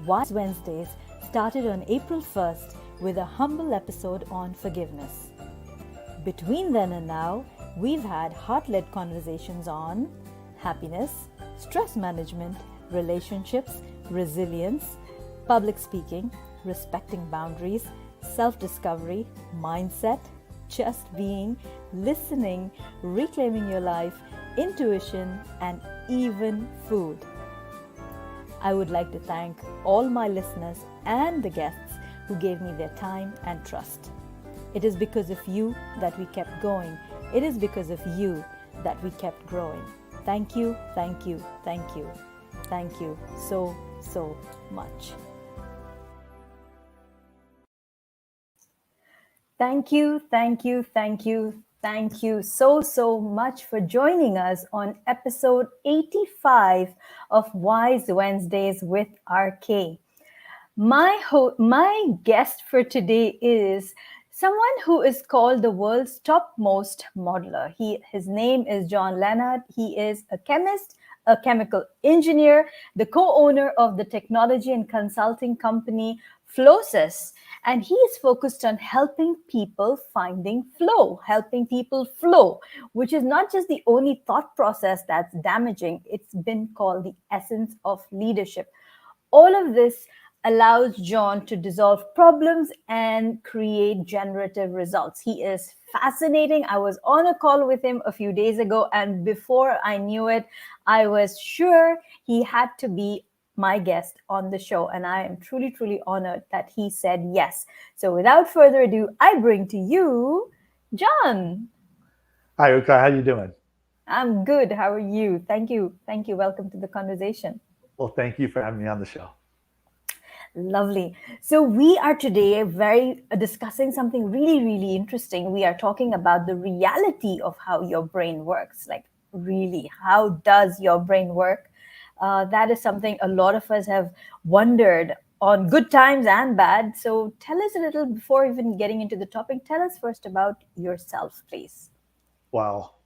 Wise Wednesdays started on April 1st with a humble episode on forgiveness. Between then and now, we've had heart-led conversations on happiness, stress management, relationships, resilience, public speaking, respecting boundaries, self-discovery, mindset, just being, listening, reclaiming your life, intuition, and even food. I would like to thank all my listeners and the guests who gave me their time and trust. It is because of you that we kept going. It is because of you that we kept growing. Thank you, thank you, thank you. Thank you so, so much. Thank you, thank you, thank you, thank you so, so much for joining us on episode 85 of Wise Wednesdays with RK. My guest for today is someone who is called the world's topmost modeler. His name is John Lenhart. He is a chemist, a chemical engineer, the co-owner of the technology and consulting company Flowcess. And he is focused on helping people helping people flow, which is not just the only thought process that's damaging. It's been called the essence of leadership. All of this allows John to dissolve problems and create generative results. He is fascinating. I was on a call with him a few days ago, and before I knew it, I was sure he had to be my guest on the show, and I am truly, truly honored that he said yes. So without further ado, I bring to you John. Hi, Ruqya. How you doing? I'm good. How are you? Thank you. Thank you. Welcome to the conversation. Well, thank you for having me on the show. Lovely. So we are today discussing something really, really interesting. We are talking about the reality of how your brain works. Like, really, how does your brain work? That is something a lot of us have wondered on good times and bad. So tell us a little, before even getting into the topic, tell us first about yourself, please. Well,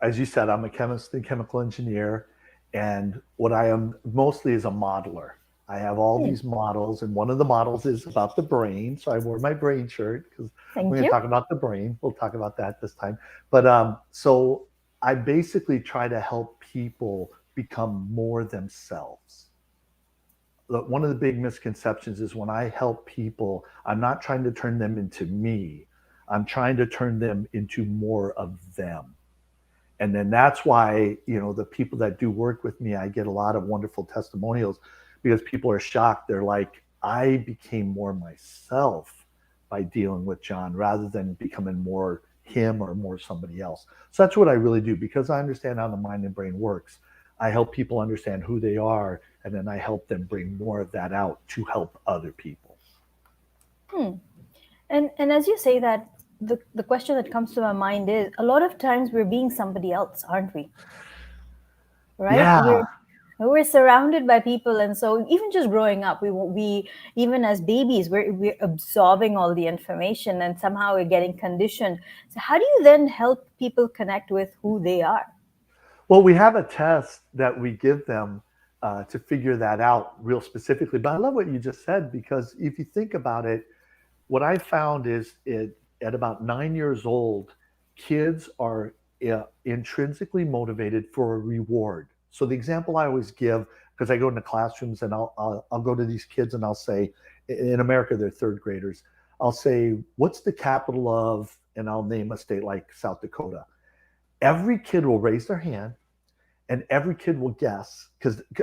as you said, I'm a chemist and chemical engineer, and what I am mostly is a modeler. I have all these models, and one of the models is about the brain. So I wore my brain shirt because we're Thank going to you. talk about the brain. We'll talk about that this time. But so I basically try to help people become more themselves. One of the big misconceptions is when I help people, I'm not trying to turn them into me. I'm trying to turn them into more of them. And then that's why, the people that do work with me, I get a lot of wonderful testimonials because people are shocked. They're like, I became more myself by dealing with John rather than becoming more him or more somebody else. So that's what I really do because I understand how the mind and brain works. I help people understand who they are, and then I help them bring more of that out to help other people. And as you say that, the question that comes to my mind is, a lot of times we're being somebody else, aren't we? Right? Yeah. We're surrounded by people, and so even just growing up, we even as babies, we're absorbing all the information, and somehow we're getting conditioned. So how do you then help people connect with who they are? Well, we have a test that we give them to figure that out real specifically. But I love what you just said because if you think about it, what I found is at about 9 years old, kids are intrinsically motivated for a reward. So the example I always give, because I go into classrooms and I'll go to these kids and I'll say, in America they're third graders. I'll say, what's the capital of, and I'll name a state like South Dakota. Every kid will raise their hand, and every kid will guess.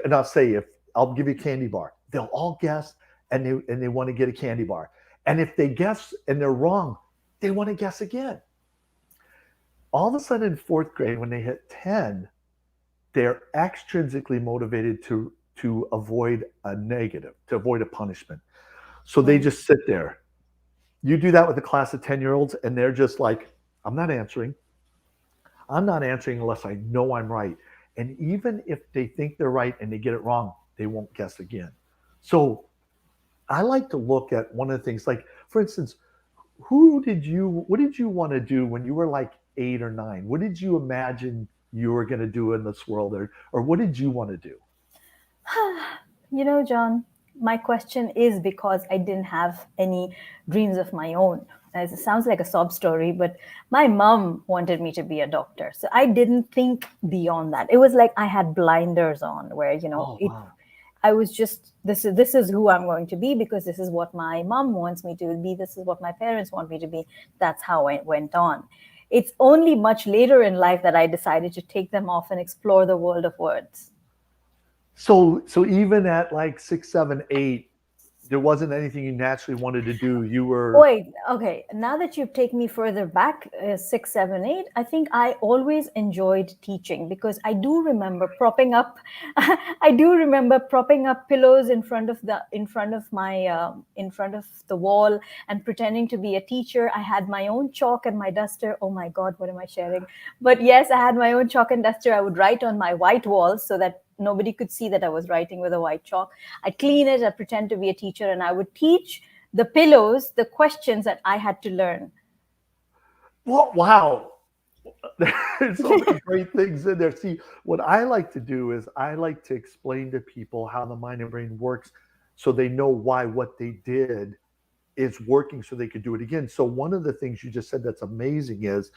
And I'll say, if I'll give you a candy bar, they'll all guess, and they want to get a candy bar. And if they guess and they're wrong, they want to guess again. All of a sudden in fourth grade, when they hit 10, they're extrinsically motivated to avoid a negative, to avoid a punishment. So they just sit there. You do that with a class of 10-year-olds, and they're just like, I'm not answering. I'm not answering unless I know I'm right. And even if they think they're right and they get it wrong, they won't guess again. So I like to look at one of the things, like, for instance, what did you want to do when you were like 8 or 9? What did you imagine you were going to do in this world? Or what did you want to do? John, my question is because I didn't have any dreams of my own. As it sounds like a sob story, but my mom wanted me to be a doctor. So I didn't think beyond that. It was like I had blinders on where, Oh, it wow. I was just this is who I'm going to be because this is what my mom wants me to be. This is what my parents want me to be. That's how I went on. It's only much later in life that I decided to take them off and explore the world of words. So even at like 6, 7, 8, there wasn't anything you naturally wanted to do. You were, Wait, okay. Now that you've taken me further back, 6, 7, 8, I think I always enjoyed teaching because I do remember propping up. I do remember propping up pillows in front of the wall and pretending to be a teacher. I had my own chalk and my duster. Oh my God, what am I sharing? But yes, I had my own chalk and duster. I would write on my white walls so that nobody could see that I was writing with a white chalk. I'd clean it, I'd pretend to be a teacher, and I would teach the pillows the questions that I had to learn. well, wow. There's so many great things in there. See, what I like to do is I like to explain to people how the mind and brain works so they know why what they did is working so they could do it again. So one of the things you just said that's amazing is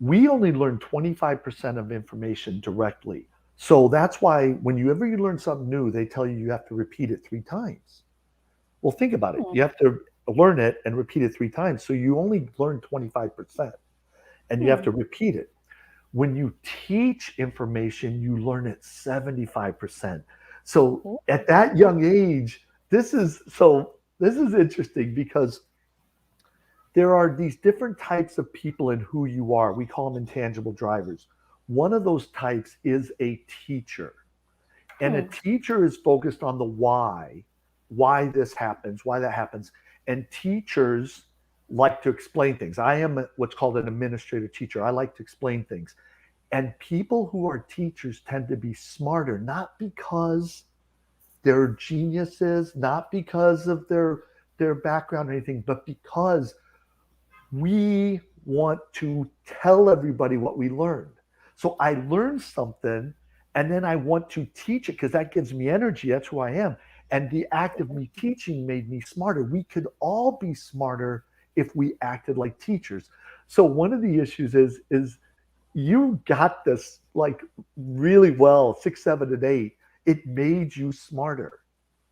we only learn 25% of information directly. So that's why whenever you learn something new, they tell you have to repeat it 3 times. Well, think about it. Hmm. You have to learn it and repeat it 3 times. So you only learn 25% and you have Hmm. to repeat it. When you teach information, you learn it 75%. So Ooh. at that young age, this is interesting because there are these different types of people in who you are. We call them intangible drivers. One of those types is a teacher. And a Hmm. teacher is focused on the why this happens, why that happens. And teachers like to explain things. I am what's called an administrative teacher. I like to explain things. And people who are teachers tend to be smarter, not because they're geniuses, not because of their background or anything, but because we want to tell everybody what we learned. So I learned something and then I want to teach it because that gives me energy. That's who I am. And the act of me teaching made me smarter. We could all be smarter if we acted like teachers. So one of the issues is you got this like really well, 6, 7, and 8. It made you smarter.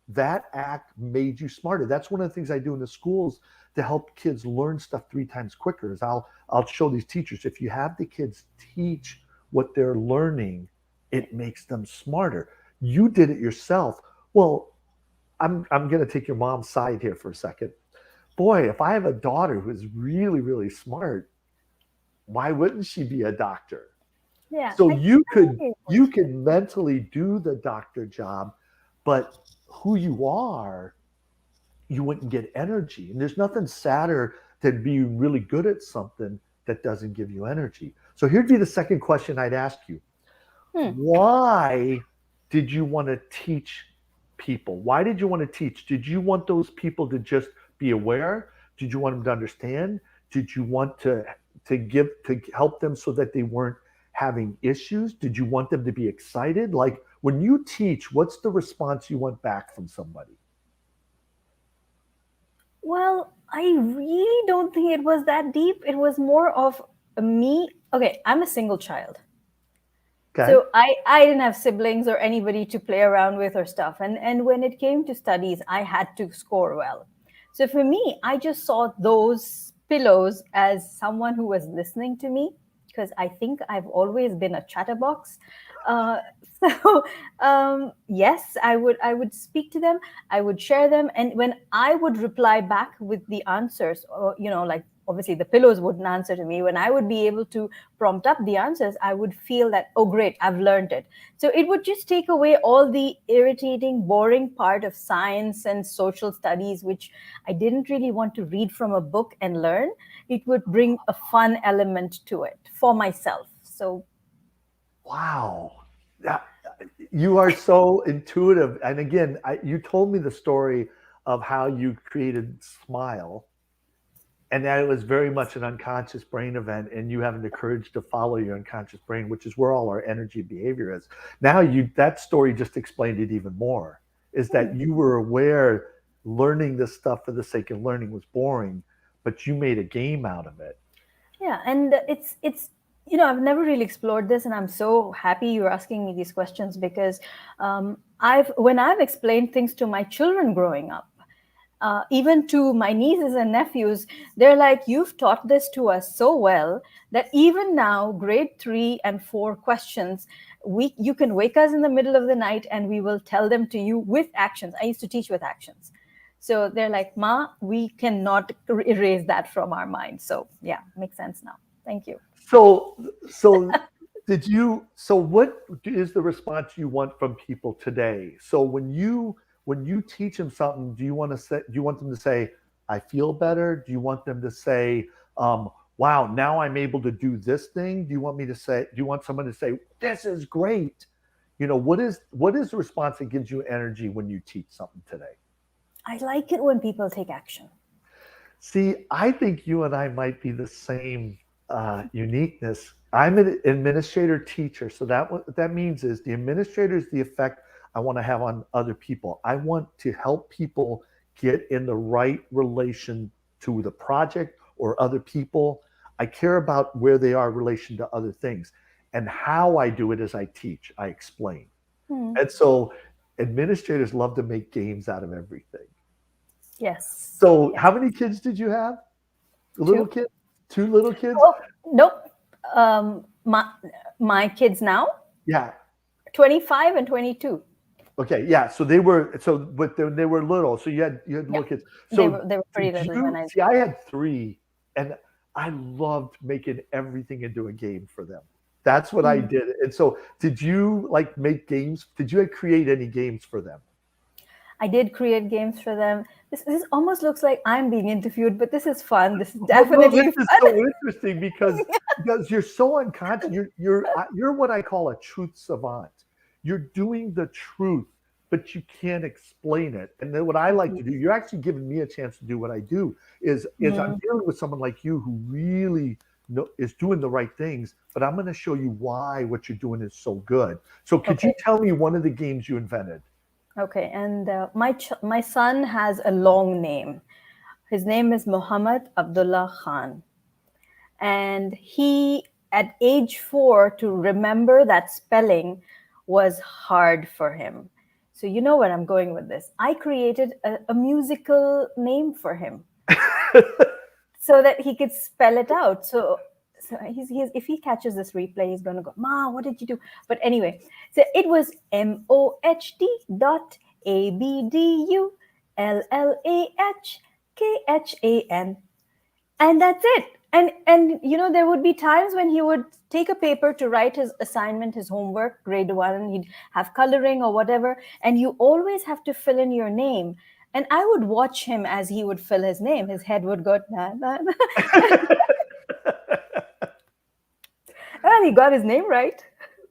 That act made you smarter. That's one of the things I do in the schools to help kids learn stuff 3 times quicker. Is I'll show these teachers if you have the kids teach what they're learning, it makes them smarter. You did it yourself. Well, I'm going to take your mom's side here for a second. Boy, if I have a daughter who is really smart, why wouldn't she be a doctor? Yeah, So I totally you understood. can mentally do the doctor job, but who you are, you wouldn't get energy. And there's nothing sadder than being really good at something that doesn't give you energy. So here'd be the second question I'd ask you. Hmm. Why did you want to teach people? Why did you want to teach? Did you want those people to just be aware? Did you want them to understand? Did you want to help them so that they weren't having issues? Did you want them to be excited? Like when you teach, what's the response you want back from somebody? Well, I really don't think it was that deep. It was more of me. Okay, I'm a single child. Okay. So I didn't have siblings or anybody to play around with or stuff. And when it came to studies, I had to score well. So for me, I just saw those pillows as someone who was listening to me because I think I've always been a chatterbox. Uh, so yes, I would speak to them, I would share them, and when I would reply back with the answers, or like obviously the pillows wouldn't answer to me. When I would be able to prompt up the answers, I would feel that, oh, great, I've learned it. So it would just take away all the irritating, boring part of science and social studies, which I didn't really want to read from a book and learn. It would bring a fun element to it for myself. So, Wow. That, you are so intuitive. And again, you told me the story of how you created Smile, and that it was very much an unconscious brain event, and you having the courage to follow your unconscious brain, which is where all our energy behavior is. Now you that story just explained it even more. is that Hmm. you were aware learning this stuff for the sake of learning was boring, but you made a game out of it. Yeah, and it's I've never really explored this, and I'm so happy you're asking me these questions because I've when I've explained things to my children growing up, even to my nieces and nephews, they're like, "You've taught this to us so well that even now, grade 3 and 4 questions, you can wake us in the middle of the night and we will tell them to you with actions." I used to teach with actions. So they're like, "Ma, we cannot erase that from our mind." So yeah, makes sense now. Thank you. So, so so what is the response you want from people today? So when you teach them something, do you want them to say, I feel better? Do you want them to say, wow, now I'm able to do this thing? Do you want someone to say, this is great? What is the response that gives you energy when you teach something today? I like it when people take action. See, I think you and I might be the same uniqueness. I'm an administrator teacher, so what that means is the administrator is the effect I want to have on other people. I want to help people get in the right relation to the project or other people. I care about where they are in relation to other things. And how I do it is I teach, I explain. Hmm. And so administrators love to make games out of everything. Yes. So, Yes. how many kids did you have? Little Two. kids? Two little kids? Oh, nope. My kids now, Yeah. 25 and 22. Okay. Yeah. So they were but they were little. So you had Yeah, little kids. they So were they were pretty did little when you I. see? I had three, and I loved making everything into a game for them. That's what I Hmm. did. And so, did you like make games? Did you create any games for them? I did create games for them. This almost looks like I'm being interviewed, but this is fun. This is Well, no, definitely this is fun. so interesting because you're so unconscious. You're what I call a truth savant. You're doing the truth, but you can't explain it. And then what I like to do, you're actually giving me a chance to do what I do. Is I'm Mhm. dealing with someone like you who really is doing the right things, but I'm going to show you why what you're doing is so good. So could you Okay. tell me one of the games you invented? Okay. And my son has a long name. His name is Muhammad Abdullah Khan. And he, at age 4, to remember that spelling was hard for him. So you know where I'm going with this. I created a musical name for him so that he could spell it out. So he's if he catches this replay, he's gonna go, "Ma, what did you do?" But anyway, so it was Mohd.Abdullah and that's it. And there would be times when he would take a paper to write his assignment, his homework, grade 1, and he'd have coloring or whatever, and you always have to fill in your name. And I would watch him as he would fill his name. His head would go na, na, na. And he got his name right.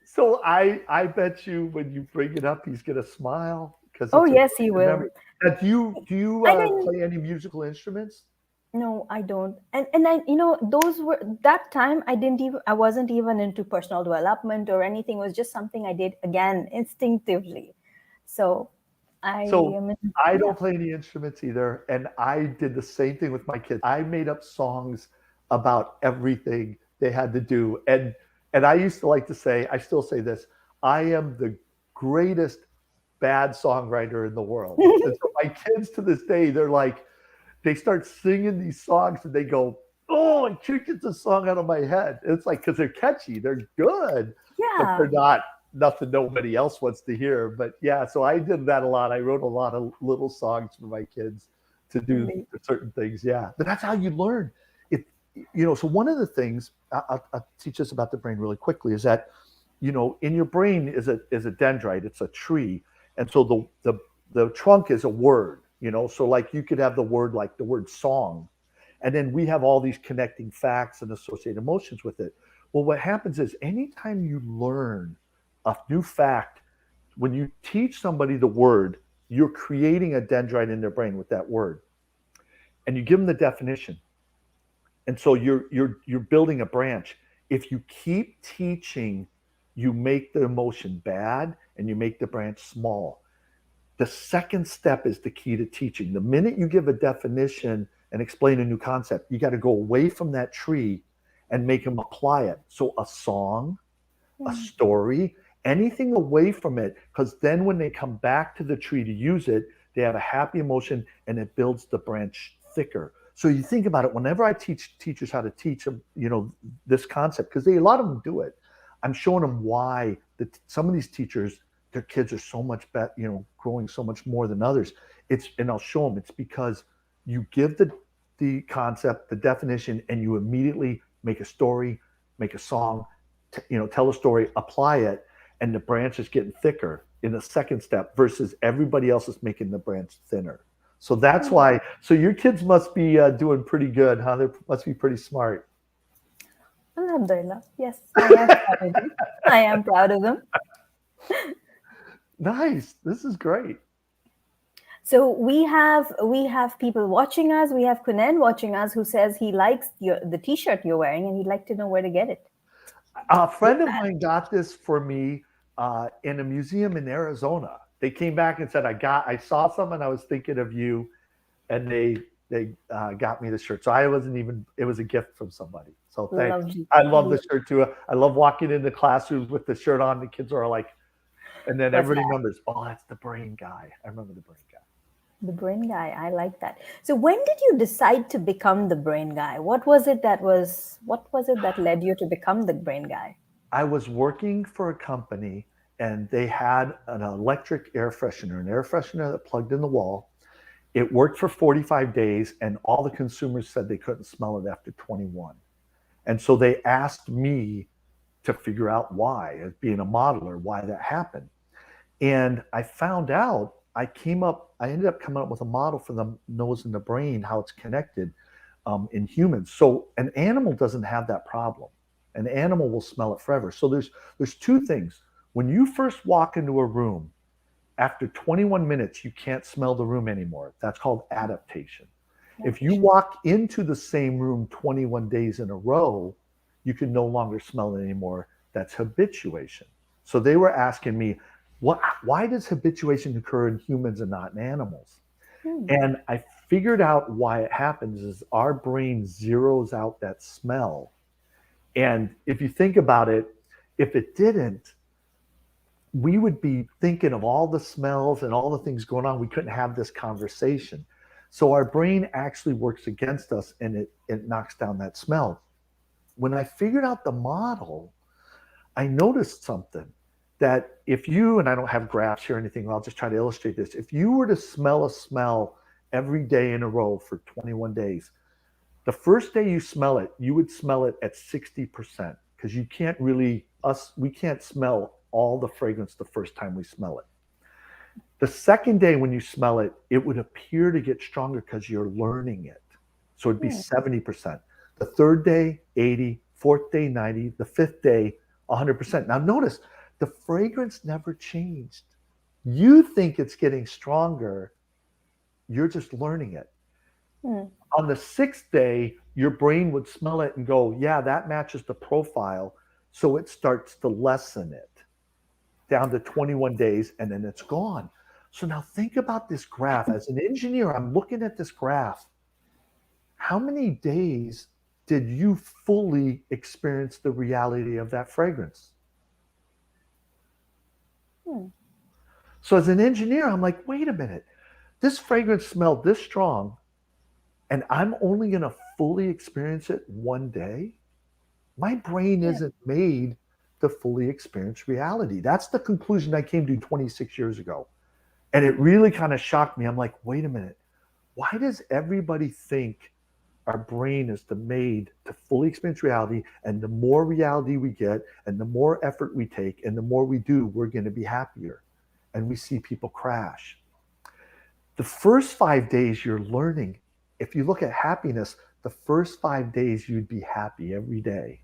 So I bet you when you bring it up, he's gonna smile because Oh it's a yes, really he good will. memory. Now, do you I didn't. play any musical instruments? No, I don't. And those were that time. I wasn't even into personal development or anything. It was just something I did again instinctively. So I So am. I Yeah. don't play any instruments either, and I did the same thing with my kids. I made up songs about everything they had to do, and I used to like to say, I still say this: I am the greatest bad songwriter in the world. And so my kids to this day, they start singing these songs and they go, "Oh, I can't get the song out of my head." It's like because they're catchy, they're good, but Yeah. they're not nothing nobody else wants to hear. But yeah, so I did that a lot. I wrote a lot of little songs for my kids to do Really. certain things. Yeah, but that's how you learn. If so one of the things I'll teach us about the brain really quickly is that in your brain is a dendrite. It's a tree, and so the trunk is a word. So like you could have the word like the word song, and then we have all these connecting facts and associated emotions with it. Well, what happens is anytime you learn a new fact, when you teach somebody the word, you're creating a dendrite in their brain with that word, and you give them the definition, and so you're building a branch. If you keep teaching, you make the emotion bad and you make the branch small. The second step is the key to teaching. The minute you give a definition and explain a new concept, you got to go away from that tree and make them apply it. So a song, a Hmm. story, anything away from it, because then when they come back to the tree to use it, they have a happy emotion and it builds the branch thicker. So you think about it, whenever I teach teachers how to teach them, this concept, because a lot of them do it, I'm showing them why some of these teachers, their kids are so much better, growing so much more than others. And I'll show them it's because you give the concept, the definition, and you immediately make a story, make a song, tell a story, apply it, and the branch is getting thicker in the second step versus everybody else is making the branch thinner. So that's Hmm. why. So your kids must be doing pretty good, huh? They must be pretty smart. Alhamdulillah. Yes, I am proud of them. I am proud of them. Nice. This is great. So we have people watching us. We have Kunen watching us who says he likes the T-shirt you're wearing and he'd like to know where to get it. A friend of mine got this for me in a museum in Arizona. They came back and said, I saw some and I was thinking of you, and they got me the shirt. So I wasn't even. It was a gift from somebody. So thanks. Lovely. I love the shirt too. I love walking into classrooms with the shirt on. The kids are like, and then What's everybody that? remembers. Oh, that's the brain guy. I remember the brain guy. The brain guy. I like that. So when did you decide to become the brain guy? What was it that led you to become the brain guy? I was working for a company and they had an electric an air freshener that plugged in the wall. It worked for 45 days, and all the consumers said they couldn't smell it after 21. And so they asked me to figure out why, as being a modeler, why that happened. And I found out, I ended up coming up with a model for the nose and the brain, how it's connected in humans. So an animal doesn't have that problem. An animal will smell it forever. So there's two things. When you first walk into a room, after 21 minutes, you can't smell the room anymore. That's called adaptation. If you walk into the same room 21 days in a row, you can no longer smell it anymore. That's habituation. So they were asking me, why does habituation occur in humans and not in animals? Hmm. And I figured out why it happens is our brain zeroes out that smell. And if you think about it, if it didn't, we would be thinking of all the smells and all the things going on. We couldn't have this conversation. So our brain actually works against us and it knocks down that smell. When I figured out the model, I noticed something that if you, and I don't have graphs here or anything, I'll just try to illustrate this. If you were to smell a smell every day in a row for 21 days, the first day you smell it, you would smell it at 60% because we can't smell all the fragrance the first time we smell it. The second day when you smell it, it would appear to get stronger because you're learning it. So it'd be Hmm. 70%. The third day, 80, fourth day, 90, the fifth day, 100%. Now notice, the fragrance never changed. You think it's getting stronger, you're just learning it. Hmm. On the sixth day, your brain would smell it and go, yeah, that matches the profile. So it starts to lessen it down to 21 days, and then it's gone. So now think about this graph. As an engineer, I'm looking at this graph. How many days did you fully experience the reality of that fragrance? Hmm. So as an engineer, I'm like, wait a minute. This fragrance smelled this strong, and I'm only going to fully experience it one day? My brain Yeah. isn't made to fully experience reality. That's the conclusion I came to 26 years ago. And it really kind of shocked me. I'm like, wait a minute. Why does everybody think our brain is made to fully experience reality? And the more reality we get, and the more effort we take, and the more we do, we're going to be happier. And we see people crash. The first 5 days you're learning. If you look at happiness, the first 5 days you'd be happy every day.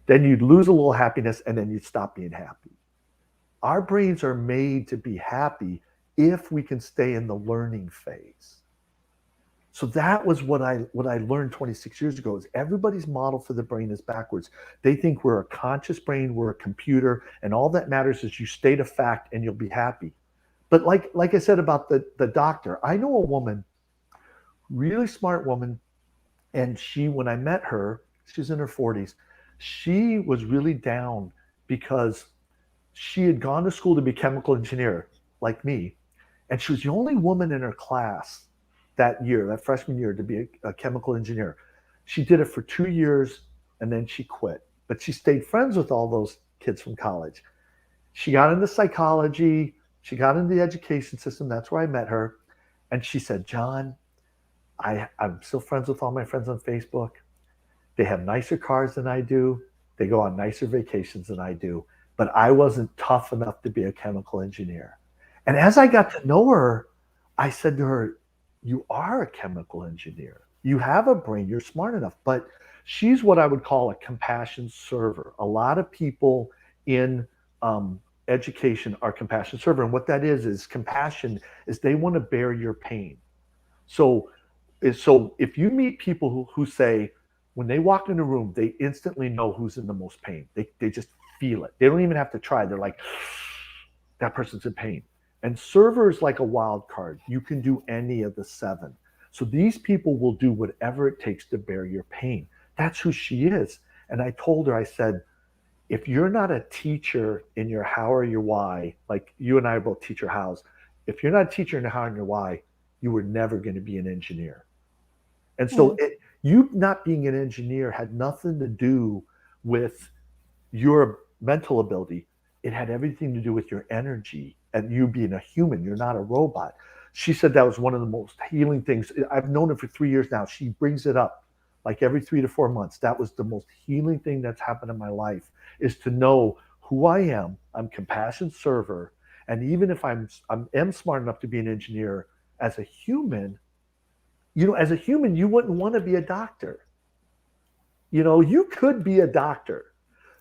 Then you'd lose a little happiness and then you'd stop being happy. Our brains are made to be happy if we can stay in the learning phase. So that was what I learned 26 years ago is everybody's model for the brain is backwards. They think we're a conscious brain, we're a computer, and all that matters is you state a fact and you'll be happy. But like I said about the doctor, I know a woman, really smart woman, and she, when I met her, she's in her 40s. She was really down because she had gone to school to be a chemical engineer like me, and she was the only woman in her class that year, that freshman year, to be a chemical engineer. She did it for 2 years and then she quit. But she stayed friends with all those kids from college. She got into psychology, she got into the education system. That's where I met her. And she said, John, I'm still friends with all my friends on Facebook. They have nicer cars than I do. They go on nicer vacations than I do. But I wasn't tough enough to be a chemical engineer. And as I got to know her, I said to her, you are a chemical engineer. You have a brain. You're smart enough. But she's what I would call a compassion server. A lot of people in education are compassion server. And what that is compassion is they want to bear your pain. So, so if you meet people who say, when they walk in a room, they instantly know who's in the most pain. They just feel it. They don't even have to try. They're like, that person's in pain. And server is like a wild card. You can do any of the seven. So these people will do whatever it takes to bear your pain. That's who she is. And I told her, I said, if you're not a teacher in your how or your why, like you and I are both teacher hows, if you're not a teacher in your how and your why, you were never going to be an engineer. And so Mm. you not being an engineer had nothing to do with your mental ability. It had everything to do with your energy and you being a human. You're not a robot. She said that was one of the most healing things. I've known her for 3 years now. She brings it up like every 3 to 4 months. That was the most healing thing that's happened in my life, is to know who I am. I'm compassion server. And even if I am smart enough to be an engineer, as a human, as a human, you wouldn't want to be a doctor. You could be a doctor,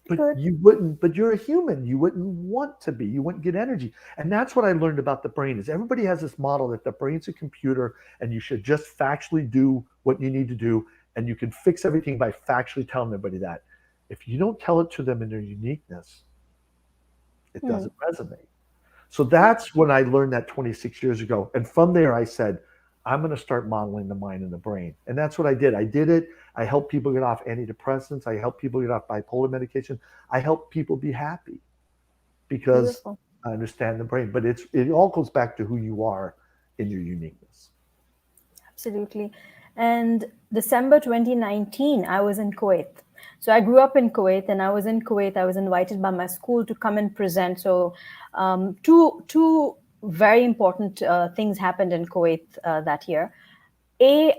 but Good. you wouldn't, but you're a human. You wouldn't want to be. You wouldn't get energy. And that's what I learned about the brain, is everybody has this model that the brain's a computer and you should just factually do what you need to do. And you can fix everything by factually telling everybody that. If you don't tell it to them in their uniqueness, it Mm. doesn't resonate. So that's when I learned that 26 years ago. And from there, I said, I'm going to start modeling the mind and the brain. And that's what I did. I did it. I helped people get off antidepressants. I helped people get off bipolar medication. I help people be happy because Beautiful. I understand the brain. But it all goes back to who you are in your uniqueness. Absolutely. And December 2019, I was in Kuwait. So I grew up in Kuwait, and I was in Kuwait. I was invited by my school to come and present. So two very important things happened in Kuwait that year.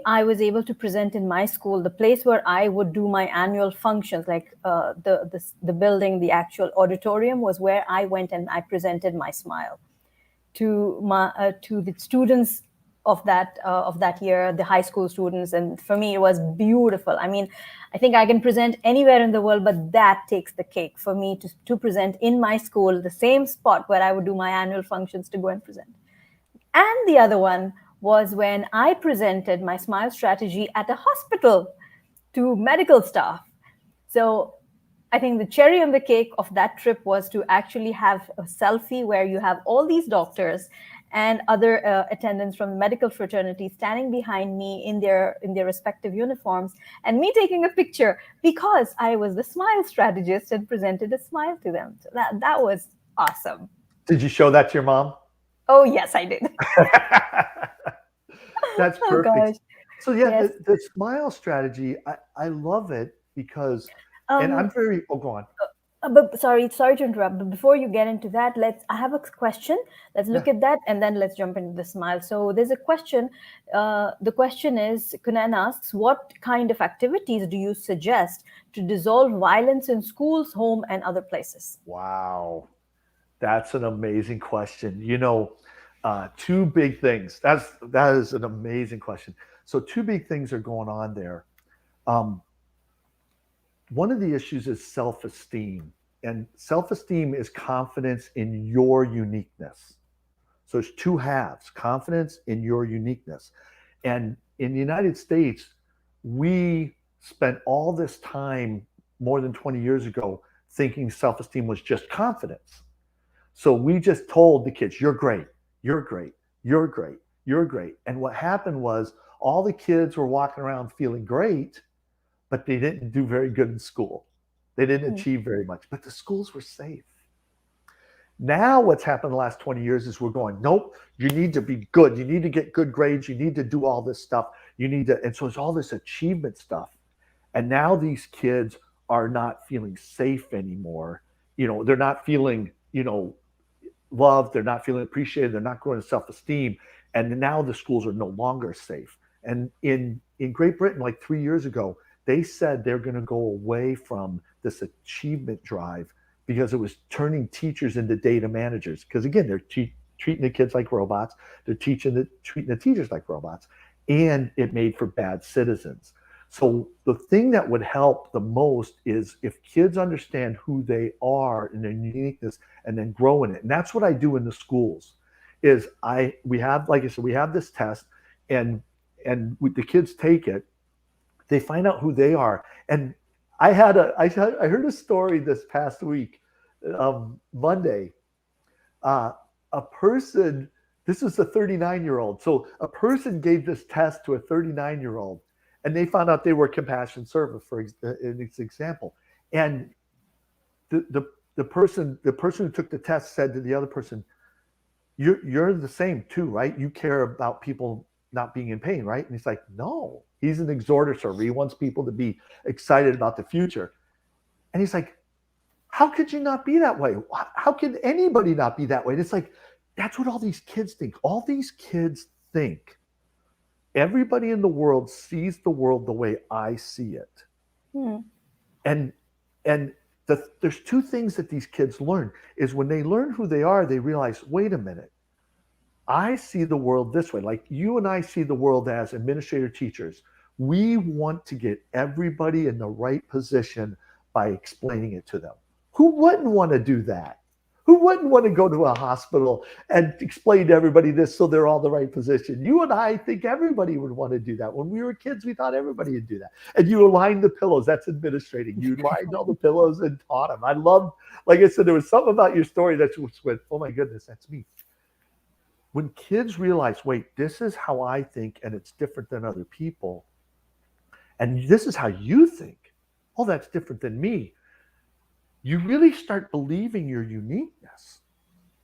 I was able to present in my school, the place where I would do my annual functions, like the building, the actual auditorium was where I went and I presented my smile to the students of that year, the high school students. And for me, it was beautiful. I mean, I think I can present anywhere in the world, but that takes the cake for me to present in my school, the same spot where I would do my annual functions, to go and present. And the other one was when I presented my smile strategy at a hospital to medical staff. So I think the cherry on the cake of that trip was to actually have a selfie where you have all these doctors and other attendants from the medical fraternity standing behind me in their respective uniforms, and me taking a picture because I was the smile strategist and presented a smile to them. So that was awesome. Did you show that to your mom? Oh yes, I did. That's Oh perfect. gosh. So yeah, Yes. the smile strategy, I love it because, and Um, I'm very, oh, go on. but sorry to interrupt. But before you get into that, I have a question. Let's Yeah. look at that, and then let's jump into the smile. So there's a question. The question is, Kunan asks, what kind of activities do you suggest to dissolve violence in schools, home, and other places? Wow. That's an amazing question. Two big things. That is an amazing question. So two big things are going on there. Um, One of the issues is self-esteem, and self-esteem is confidence in your uniqueness. So it's two halves: confidence in your uniqueness. And in the United States, we spent all this time more than 20 years ago thinking self-esteem was just confidence. So we just told the kids, you're great. You're great. You're great. You're great. And what happened was all the kids were walking around feeling great, but they didn't do very good in school. They didn't Hmm. achieve very much, but the schools were safe. Now, what's happened the last 20 years is we're going, nope, you need to be good. You need to get good grades. You need to do all this stuff. You need to, and so it's all this achievement stuff. And now these kids are not feeling safe anymore. They're not feeling, loved. They're not feeling appreciated. They're not growing self esteem. And now the schools are no longer safe. And in Great Britain, like 3 years ago, they said they're going to go away from this achievement drive because it was turning teachers into data managers. Because again, they're treating the kids like robots. They're treating the teachers like robots, and it made for bad citizens. So the thing that would help the most is if kids understand who they are and their uniqueness and then grow in it. And that's what I do in the schools is we have, like I said, we have this test and the kids take it, they find out who they are. And I heard a story this past week, Monday, uh, a person, this was a 39-year-old. So a person gave this test to a 39-year-old and they found out they were compassion server for an example. And the, the, the person who took the test said to the other person, you're the same too, right? You care about people not being in pain, right? And he's like, no, he's an exhorter server. He wants people to be excited about the future. And he's like, how could you not be that way? How could anybody not be that way? And it's like, that's what all these kids think. All these kids think everybody in the world sees the world the way I see it. Hmm. And and there's two things that these kids learn is when they learn who they are, they realize, wait a minute, I see the world this way. Like you and I see the world as administrator teachers. We want to get everybody in the right position by explaining it to them. Who wouldn't want to do that? Who wouldn't want to go to a hospital and explain to everybody this so they're all in the right position? You and I think everybody would want to do that. When we were kids, we thought everybody would do that. And you aligned the pillows. That's administrating. You aligned all the pillows and taught them. I loved, like I said, there was something about your story that just went, oh my goodness, that's me. When kids realize, wait, this is how I think and it's different than other people, and this is how you think, oh, that's different than me, you really start believing your uniqueness.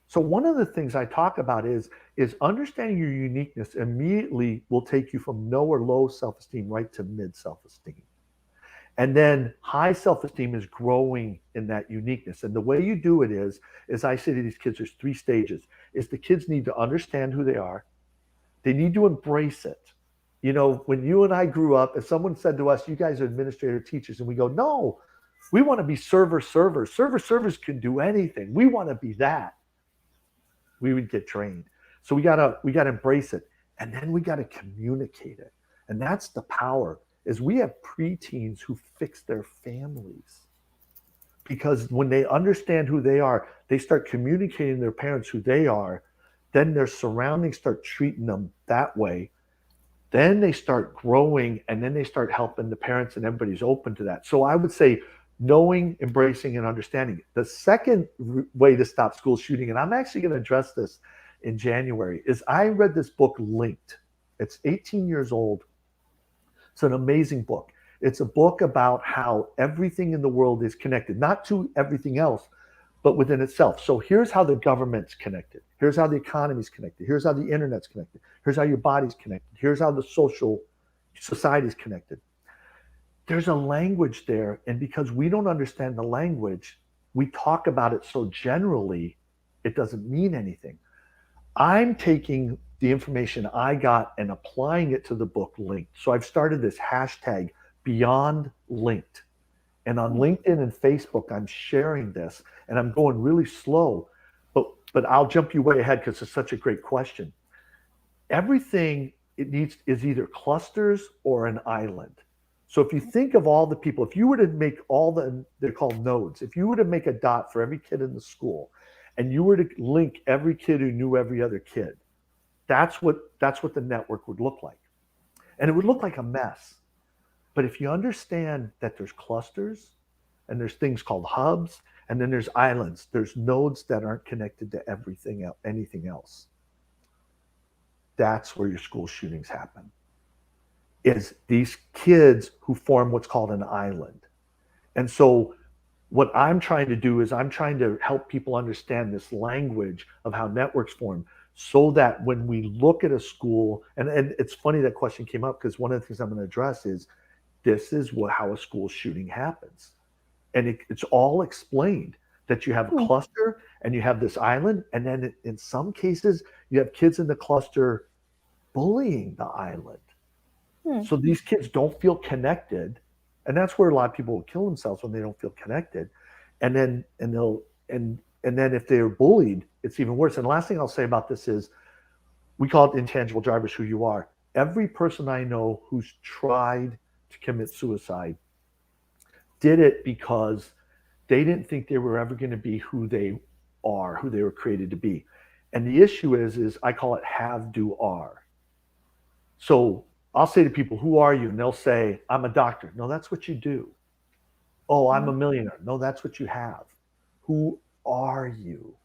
So one of the things I talk about is understanding your uniqueness immediately will take you from no or low self-esteem right to mid self-esteem. And then high self-esteem is growing in that uniqueness. And the way you do it is I say to these kids, there's 3 stages. Is the kids need to understand who they are. They need to embrace it. When you and I grew up, if someone said to us, you guys are administrator teachers, and we go, no, we want to be server servers. Server servers can do anything. We want to be that. We would get trained. So we gotta embrace it. And then we gotta communicate it. And that's the power, is we have preteens who fix their families. Because when they understand who they are, they start communicating to their parents who they are, then their surroundings start treating them that way. Then they start growing and then they start helping the parents and everybody's open to that. So I would say knowing, embracing, and understanding. The second way to stop school shooting, and I'm actually going to address this in January, is I read this book, Linked. It's 18 years old. It's an amazing book. It's a book about how everything in the world is connected, not to everything else, but within itself. So here's how the government's connected. Here's how the economy's connected. Here's how the internet's connected. Here's how your body's connected. Here's how the social society's connected. There's a language there. And because we don't understand the language, we talk about it so generally, it doesn't mean anything. I'm taking the information I got and applying it to the book Linked. So I've started this hashtag Beyond Linked. And on LinkedIn and Facebook, I'm sharing this and I'm going really slow. But I'll jump you way ahead because it's such a great question. Everything it needs is either clusters or an island. So if you think of all the people, if you were to make they're called nodes, if you were to make a dot for every kid in the school and you were to link every kid who knew every other kid, that's what the network would look like. And it would look like a mess. But if you understand that there's clusters and there's things called hubs, and then there's islands, there's nodes that aren't connected to anything else. that's where your school shootings happen, is these kids who form what's called an island. And so what I'm trying to do is I'm trying to help people understand this language of how networks form, so that when we look at a school, and it's funny that question came up, because one of the things I'm going to address is this is how a school shooting happens. And it's all explained, that you have a Hmm. cluster and you have this island. And then in some cases, you have kids in the cluster bullying the island. Hmm. So these kids don't feel connected. And that's where a lot of people will kill themselves, when they don't feel connected. And then, and then if they're bullied, it's even worse. And the last thing I'll say about this is, we call it intangible drivers, who you are. Every person I know who's tried to commit suicide did it because they didn't think they were ever going to be who they are, who they were created to be. And the issue is I call it have, do, are. So I'll say to people, who are you? And they'll say, I'm a doctor. No, that's what you do. Oh, I'm a millionaire. No, that's what you have. Who are you?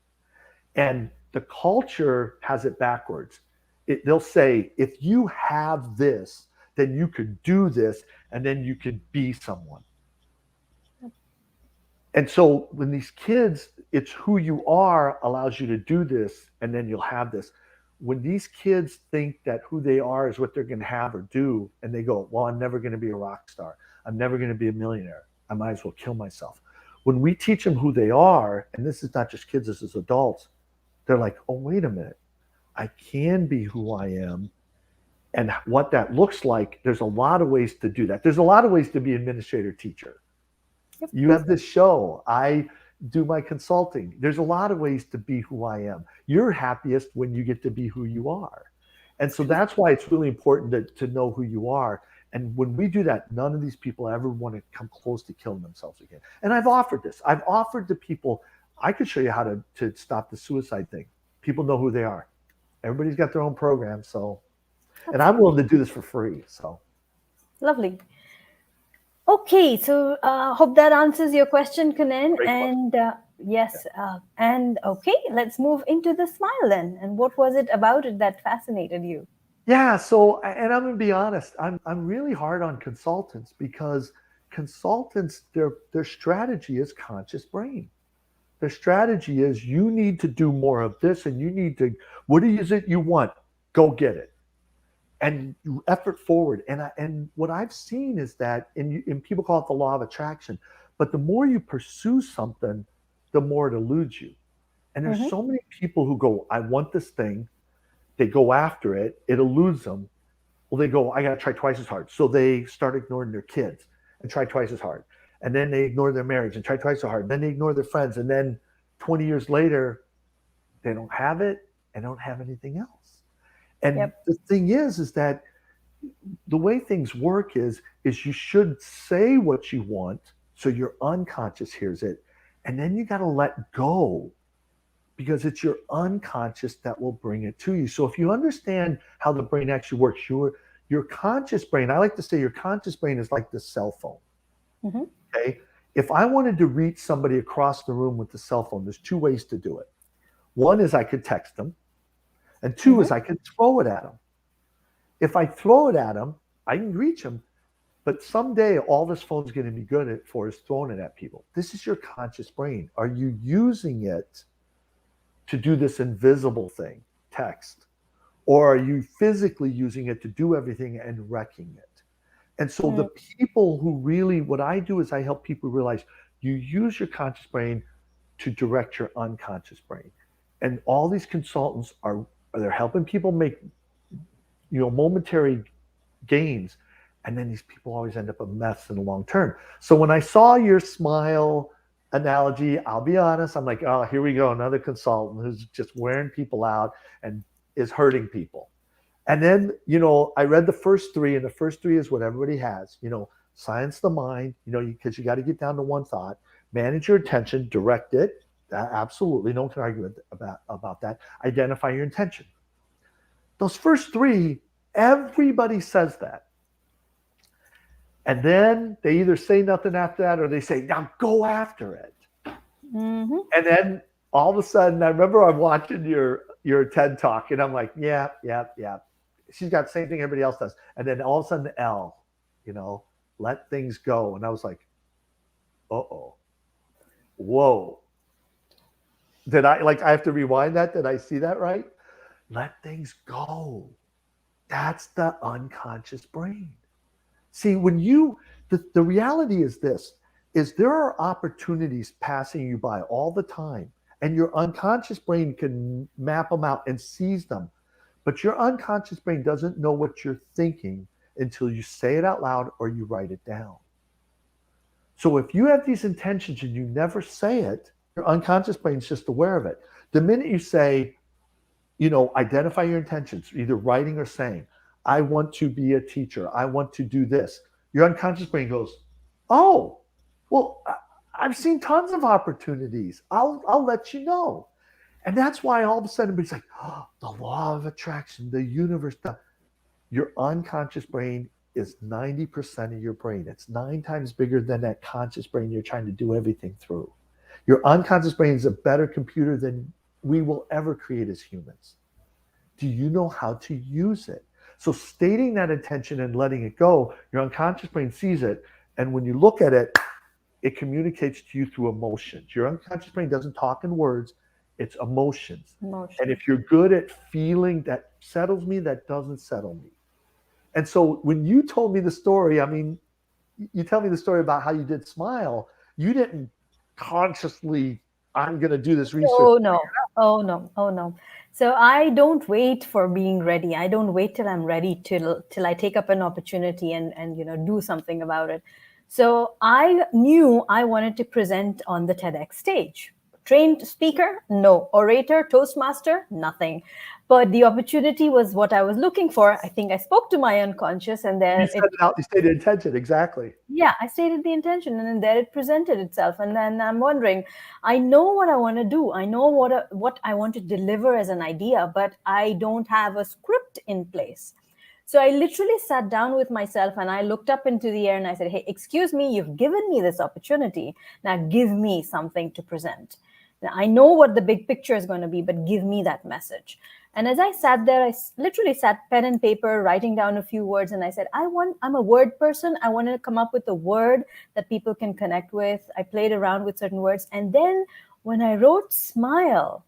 And the culture has it backwards. They'll say, if you have this, then you could do this, and then you could be someone. And so when these kids, it's who you are allows you to do this, and then you'll have this. When these kids think that who they are is what they're going to have or do, and they go, well, I'm never going to be a rock star. I'm never going to be a millionaire. I might as well kill myself. When we teach them who they are, and this is not just kids, this is adults, they're like, oh, wait a minute. I can be who I am. And what that looks like, there's a lot of ways to do that. There's a lot of ways to be administrator, teacher. Yep. You have this show. I do my consulting. There's a lot of ways to be who I am. You're happiest when you get to be who you are. And so that's why it's really important to know who you are. And when we do that, none of these people ever want to come close to killing themselves again. And I've offered this. I've offered to people, I could show you how to stop the suicide thing. People know who they are. Everybody's got their own program. So, and I'm willing to do this for free. So Lovely. Okay, so hope that answers your question, Kunen. great question. And yes, and okay, let's move into the smile then. And what was it about it that fascinated you? Yeah. So, and I'm going to be honest, I'm really hard on consultants, because consultants, their strategy is conscious brain. Their strategy is, you need to do more of this, and you need to, what is it you want? Go get it. And effort forward. And what I've seen is that, and people call it the law of attraction, but the more you pursue something, the more it eludes you. And there's Mm-hmm. so many people who go, I want this thing. They go after it. It eludes them. Well, they go, I got to try twice as hard. So they start ignoring their kids and try twice as hard. And then they ignore their marriage and try twice as hard. And then they ignore their friends. And then 20 years later, they don't have it and don't have anything else. And Yep. the thing is that the way things work is you should say what you want, so your unconscious hears it, and then you got to let go, because it's your unconscious that will bring it to you. So if you understand how the brain actually works, your conscious brain, I like to say your conscious brain is like the cell phone. Mm-hmm. Okay, if I wanted to reach somebody across the room with the cell phone, there's two ways to do it. One is I could text them, and two Mm-hmm. is I could throw it at them. If I throw it at them, I can reach them. But someday, all this phone's going to be good at for is throwing it at people. This is your conscious brain. Are you using it to do this invisible thing, text? Or are you physically using it to do everything and wrecking it? And so the people who really, what I do is I help people realize you use your conscious brain to direct your unconscious brain. And all these consultants they're helping people make, momentary gains, and then these people always end up a mess in the long term. So when I saw your smile analogy, I'll be honest, I'm like, oh, here we go, another consultant who's just wearing people out and is hurting people. And then, I read the first three, and the first three is what everybody has, silence the mind, because you got to get down to one thought, manage your attention, direct it. Absolutely. No one can argue about that. Identify your intention. Those first three, everybody says that. And then they either say nothing after that, or they say, now go after it. Mm-hmm. And then all of a sudden, I remember I'm watching your your TED talk. And I'm like, yeah, yeah, yeah. She's got the same thing everybody else does. And then all of a sudden, L, you know, let things go. And I was like, uh-oh, whoa. Did I, like, I have to rewind that? Did I see that right? Let things go. That's the unconscious brain. See, when you, the reality is this, is there are opportunities passing you by all the time, and your unconscious brain can map them out and seize them. But your unconscious brain doesn't know what you're thinking until you say it out loud or you write it down. So if you have these intentions and you never say it, your unconscious brain's just aware of it. The minute you say, identify your intentions, either writing or saying, I want to be a teacher, I want to do this, your unconscious brain goes, oh, well, I've seen tons of opportunities. I'll let you know. And that's why all of a sudden everybody's like, oh, the law of attraction, the universe. Your unconscious brain is 90% of your brain. It's 9 times bigger than that conscious brain you're trying to do everything through. Your unconscious brain is a better computer than we will ever create as humans. Do you know how to use it? So stating that intention and letting it go, your unconscious brain sees it. And when you look at it, it communicates to you through emotions. Your unconscious brain doesn't talk in words, it's emotions. And if you're good at feeling that settles me, that doesn't settle me. And so when you told me the story, I mean, you tell me the story about how you did Smile, you didn't consciously, I'm going to do this research. Oh, no. Oh, no. Oh, no. So I don't wait for being ready. I don't wait till I'm ready till I take up an opportunity and do something about it. So I knew I wanted to present on the TEDx stage. Trained speaker? No. Orator, Toastmaster? Nothing. But the opportunity was what I was looking for. I think I spoke to my unconscious, and then you set it out. You stated intention, exactly. Yeah, I stated the intention, and then there it presented itself. And then I'm wondering, I know what I want to do. I know what I want to deliver as an idea, but I don't have a script in place. So I literally sat down with myself and I looked up into the air and I said, hey, excuse me, you've given me this opportunity. Now give me something to present. Now, I know what the big picture is going to be, but give me that message. And as I sat there, I literally sat pen and paper, writing down a few words. And I said, I'm a word person. I want to come up with a word that people can connect with. I played around with certain words. And then when I wrote Smile,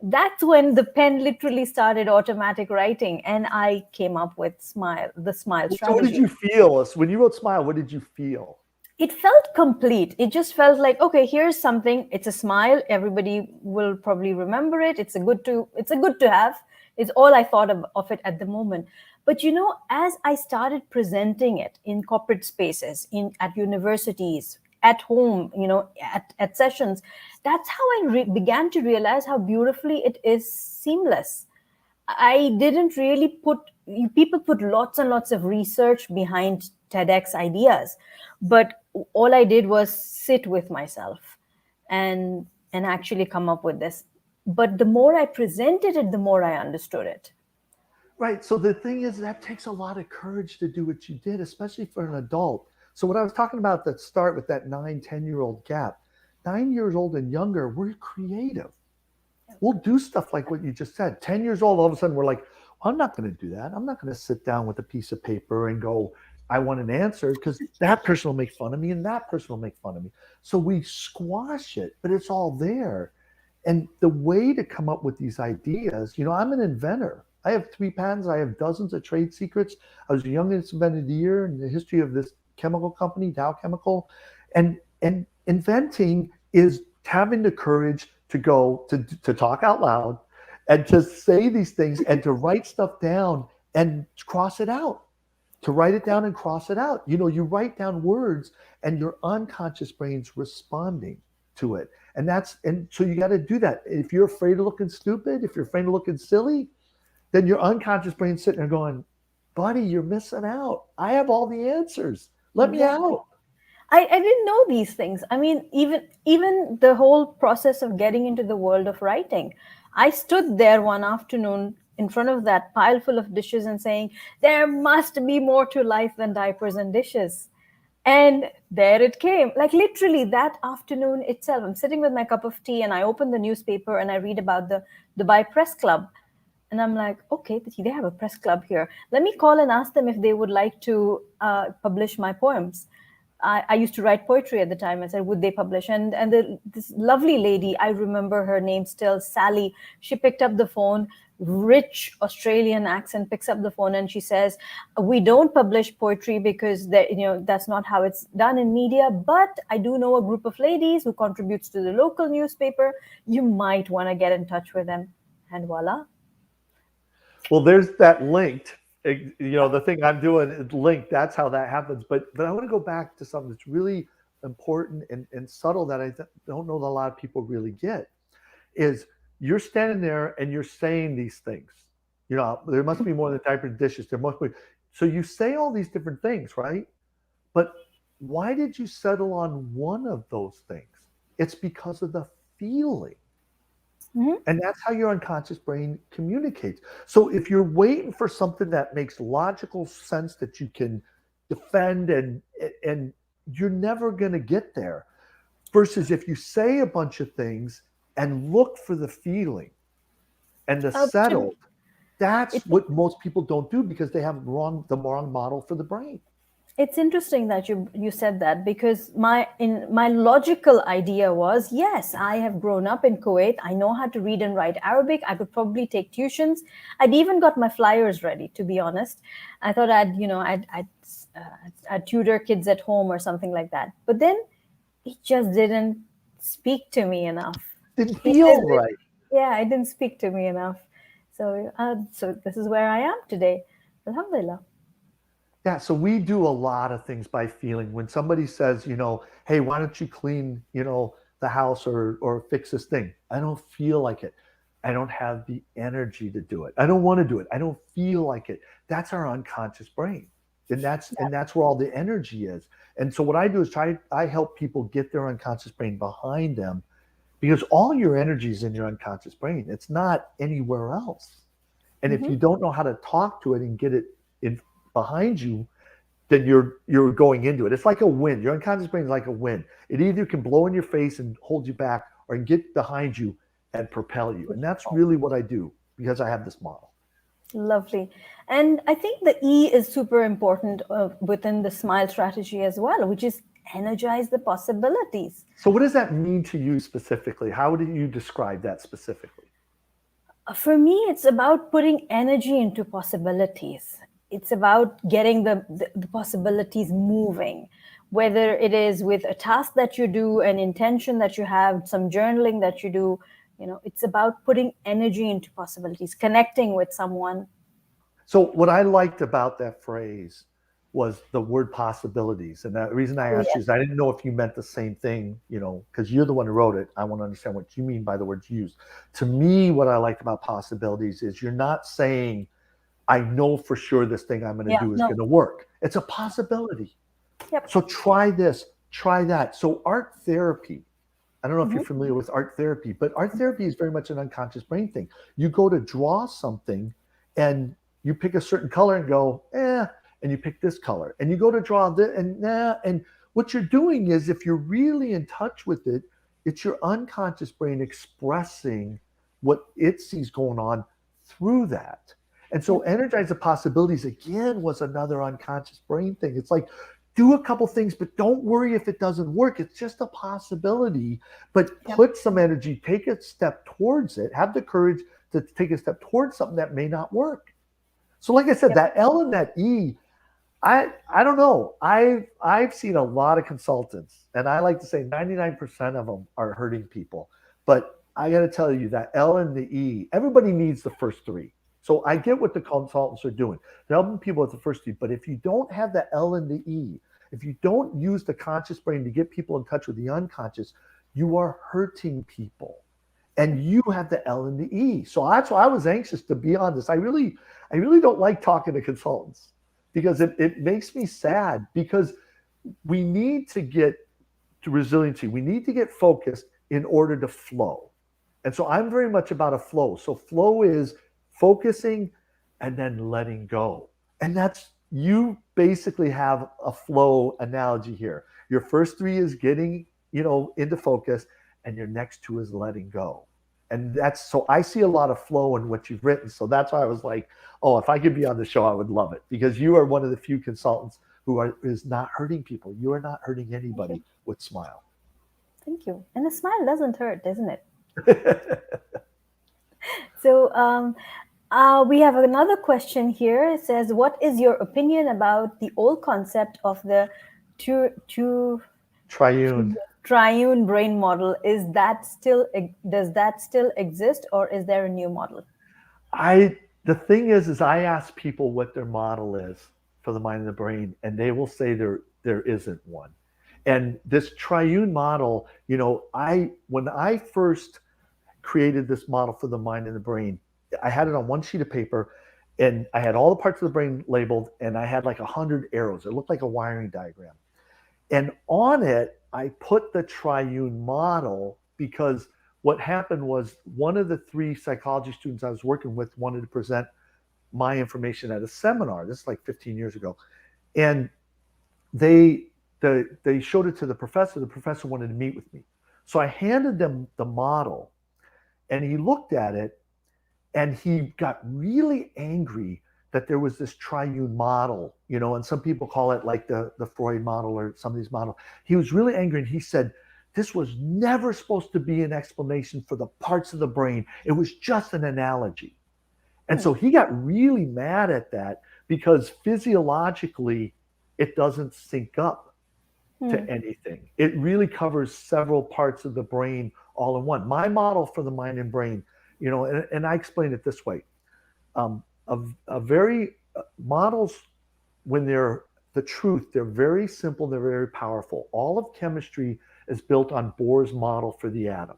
that's when the pen literally started automatic writing. And I came up with Smile, the Smile strategy. So what did you feel? When you wrote Smile, what did you feel? It felt complete. It just felt like, okay, here's something. It's a smile. Everybody will probably remember it. It's a good to have. It's all I thought of it at the moment. But as I started presenting it in corporate spaces, at universities, at home, at sessions, that's how I began to realize how beautifully it is seamless. I didn't really people put lots and lots of research behind TEDx ideas, but all I did was sit with myself and actually come up with this. But the more I presented it, the more I understood it. Right. So the thing is, that takes a lot of courage to do what you did, especially for an adult. So what I was talking about at the start with that 9-10-year-old gap, 9 years old and younger, we're creative. We'll do stuff like what you just said. 10 years old, all of a sudden we're like, well, I'm not going to do that. I'm not going to sit down with a piece of paper and go, I want an answer, because that person will make fun of me and that person will make fun of me. So we squash it, but it's all there. And the way to come up with these ideas, I'm an inventor. I have 3 patents. I have dozens of trade secrets. I was the youngest inventor of the year in the history of this chemical company, Dow Chemical. And inventing is having the courage to go to talk out loud and to say these things and to write stuff down and cross it out, to write it down and cross it out. You write down words and your unconscious brain's responding to it. And so you got to do that. If you're afraid of looking stupid, if you're afraid of looking silly, then your unconscious brain's sitting there going, buddy, you're missing out. I have all the answers. Let me out. I didn't know these things. I mean, even the whole process of getting into the world of writing. I stood there one afternoon in front of that pile full of dishes and saying, there must be more to life than diapers and dishes. And there it came. Like literally that afternoon itself, I'm sitting with my cup of tea and I open the newspaper and I read about the Dubai Press Club. And I'm like, okay, they have a press club here. Let me call and ask them if they would like to publish my poems. I used to write poetry at the time. I said, would they publish? And this lovely lady, I remember her name still, Sally. She picked up the phone, rich Australian accent, picks up the phone and she says, "We don't publish poetry because that's not how it's done in media. But I do know a group of ladies who contributes to the local newspaper. You might want to get in touch with them." And voila. Well, there's that linked. The thing I'm doing is linked. That's how that happens. But I want to go back to something that's really important and subtle that I don't know that a lot of people really get is you're standing there and you're saying these things. There must be more than diaper and dishes. There must be. So you say all these different things, right? But why did you settle on one of those things? It's because of the feeling. Mm-hmm. And that's how your unconscious brain communicates. So if you're waiting for something that makes logical sense that you can defend and you're never going to get there. Versus if you say a bunch of things and look for the feeling and the settled, that's what most people don't do because they have the wrong model for the brain. It's interesting that you said that, because my logical idea was, yes, I have grown up in Kuwait. I know how to read and write Arabic. I could probably take tuitions. I'd even got my flyers ready, to be honest. I thought I'd tutor kids at home or something like that. But then it just didn't speak to me enough. Didn't feel right. Yeah, it didn't speak to me enough. So this is where I am today. Alhamdulillah. Yeah, so we do a lot of things by feeling. When somebody says, hey, why don't you clean, the house or fix this thing? I don't feel like it. I don't have the energy to do it. I don't want to do it. I don't feel like it. That's our unconscious brain. And that's where all the energy is. And so what I do is I help people get their unconscious brain behind them, because all your energy is in your unconscious brain. It's not anywhere else. And if you don't know how to talk to it and get it in behind you, then you're going into it. It's like a wind. Your unconscious brain is like a wind. It either can blow in your face and hold you back, or it can get behind you and propel you. And that's really what I do because I have this model. Lovely. And I think the E is super important within the SMILE strategy as well, which is energize the possibilities. So what does that mean to you specifically? How do you describe that specifically? For me, it's about putting energy into possibilities. It's about getting the possibilities moving, whether it is with a task that you do, an intention that you have, some journaling that you do. It's about putting energy into possibilities, connecting with someone. So what I liked about that phrase was the word possibilities. And the reason I asked you is I didn't know if you meant the same thing, because you're the one who wrote it. I want to understand what you mean by the words used. To me, what I liked about possibilities is you're not saying, I know for sure this thing I'm going to do is going to work. It's a possibility. Yep. So try this, try that. So art therapy, I don't know if you're familiar with art therapy, but art therapy is very much an unconscious brain thing. You go to draw something and you pick a certain color and go, and you pick this color. And you go to draw this and and what you're doing is, if you're really in touch with it, it's your unconscious brain expressing what it sees going on through that. And so Energize the Possibilities, again, was another unconscious brain thing. It's like, do a couple things, but don't worry if it doesn't work. It's just a possibility, but put some energy, take a step towards it, have the courage to take a step towards something that may not work. So like I said, that L and that E, I don't know. I've seen a lot of consultants, and I like to say 99% of them are hurting people. But I got to tell you that L and the E, everybody needs the first three. So I get what the consultants are doing. They're helping people with the first three. But if you don't have the L and the E, if you don't use the conscious brain to get people in touch with the unconscious, you are hurting people. And you have the L and the E. So that's why I was anxious to be on this. I really don't like talking to consultants, because it makes me sad, because we need to get to resiliency. We need to get focused in order to flow. And so I'm very much about a flow. So flow is focusing and then letting go. And that's, you basically have a flow analogy here. Your first three is getting, into focus, and your next two is letting go. And that's, so I see a lot of flow in what you've written. So that's why I was like, oh, if I could be on the show, I would love it, because you are one of the few consultants is not hurting people. You are not hurting Thank anybody you. with Smile. Thank you. And a smile doesn't hurt, doesn't it? So we have another question here. It says, "What is your opinion about the old concept of the two, two, Triune. triune brain model? Is that still does that still exist, or is there a new model?" The thing is I ask people what their model is for the mind and the brain, and they will say there isn't one. And this triune model, when I first created this model for the mind and the brain, I had it on one sheet of paper, and I had all the parts of the brain labeled, and I had like 100 arrows. It looked like a wiring diagram. And on it, I put the triune model because what happened was one of the three psychology students I was working with wanted to present my information at a seminar. This is like 15 years ago. And they they showed it to the professor. The professor wanted to meet with me. So I handed them the model, and he looked at it, and he got really angry that there was this triune model, and some people call it like the Freud model or some of these models. He was really angry, and he said, this was never supposed to be an explanation for the parts of the brain. It was just an analogy. And Hmm. so he got really mad at that because physiologically, it doesn't sync up to Hmm. anything. It really covers several parts of the brain all in one. My model for the mind and brain, and I explain it this way. A very models, when they're the truth, they're very simple, they're very powerful. All of chemistry is built on Bohr's model for the atom.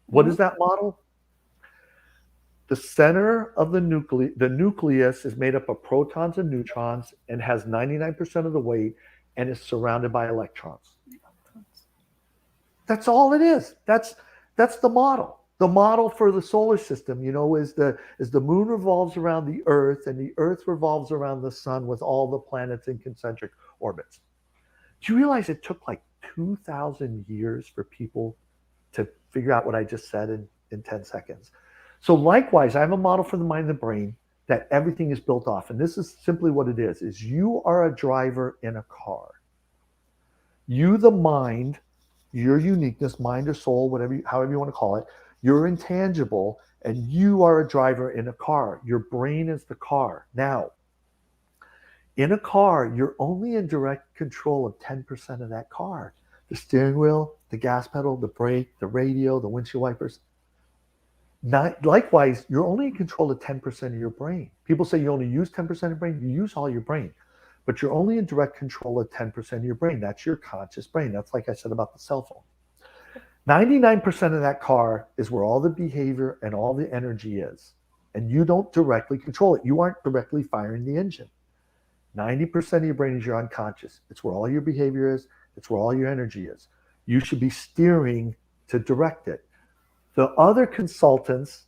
What Hmm. is that model? The center of the nucleus is made up of protons and neutrons and has 99% of the weight and is surrounded by electrons. That's all it is. That's the model. The model for the solar system, is the moon revolves around the Earth and the Earth revolves around the sun with all the planets in concentric orbits. Do you realize it took like 2,000 years for people to figure out what I just said in 10 seconds? So likewise, I have a model for the mind and the brain that everything is built off. And this is simply what it is you are a driver in a car. You, the mind, your uniqueness, mind or soul, however you want to call it, you're intangible, and you are a driver in a car. Your brain is the car. Now, in a car, you're only in direct control of 10% of that car. The steering wheel, the gas pedal, the brake, the radio, the windshield wipers. Likewise, you're only in control of 10% of your brain. People say you only use 10% of your brain. You use all your brain, but you're only in direct control of 10% of your brain. That's your conscious brain. That's like I said about the cell phone. 99% of that car is where all the behavior and all the energy is. And you don't directly control it. You aren't directly firing the engine. 90% of your brain is your unconscious. It's where all your behavior is. It's where all your energy is. You should be steering to direct it. The other consultants,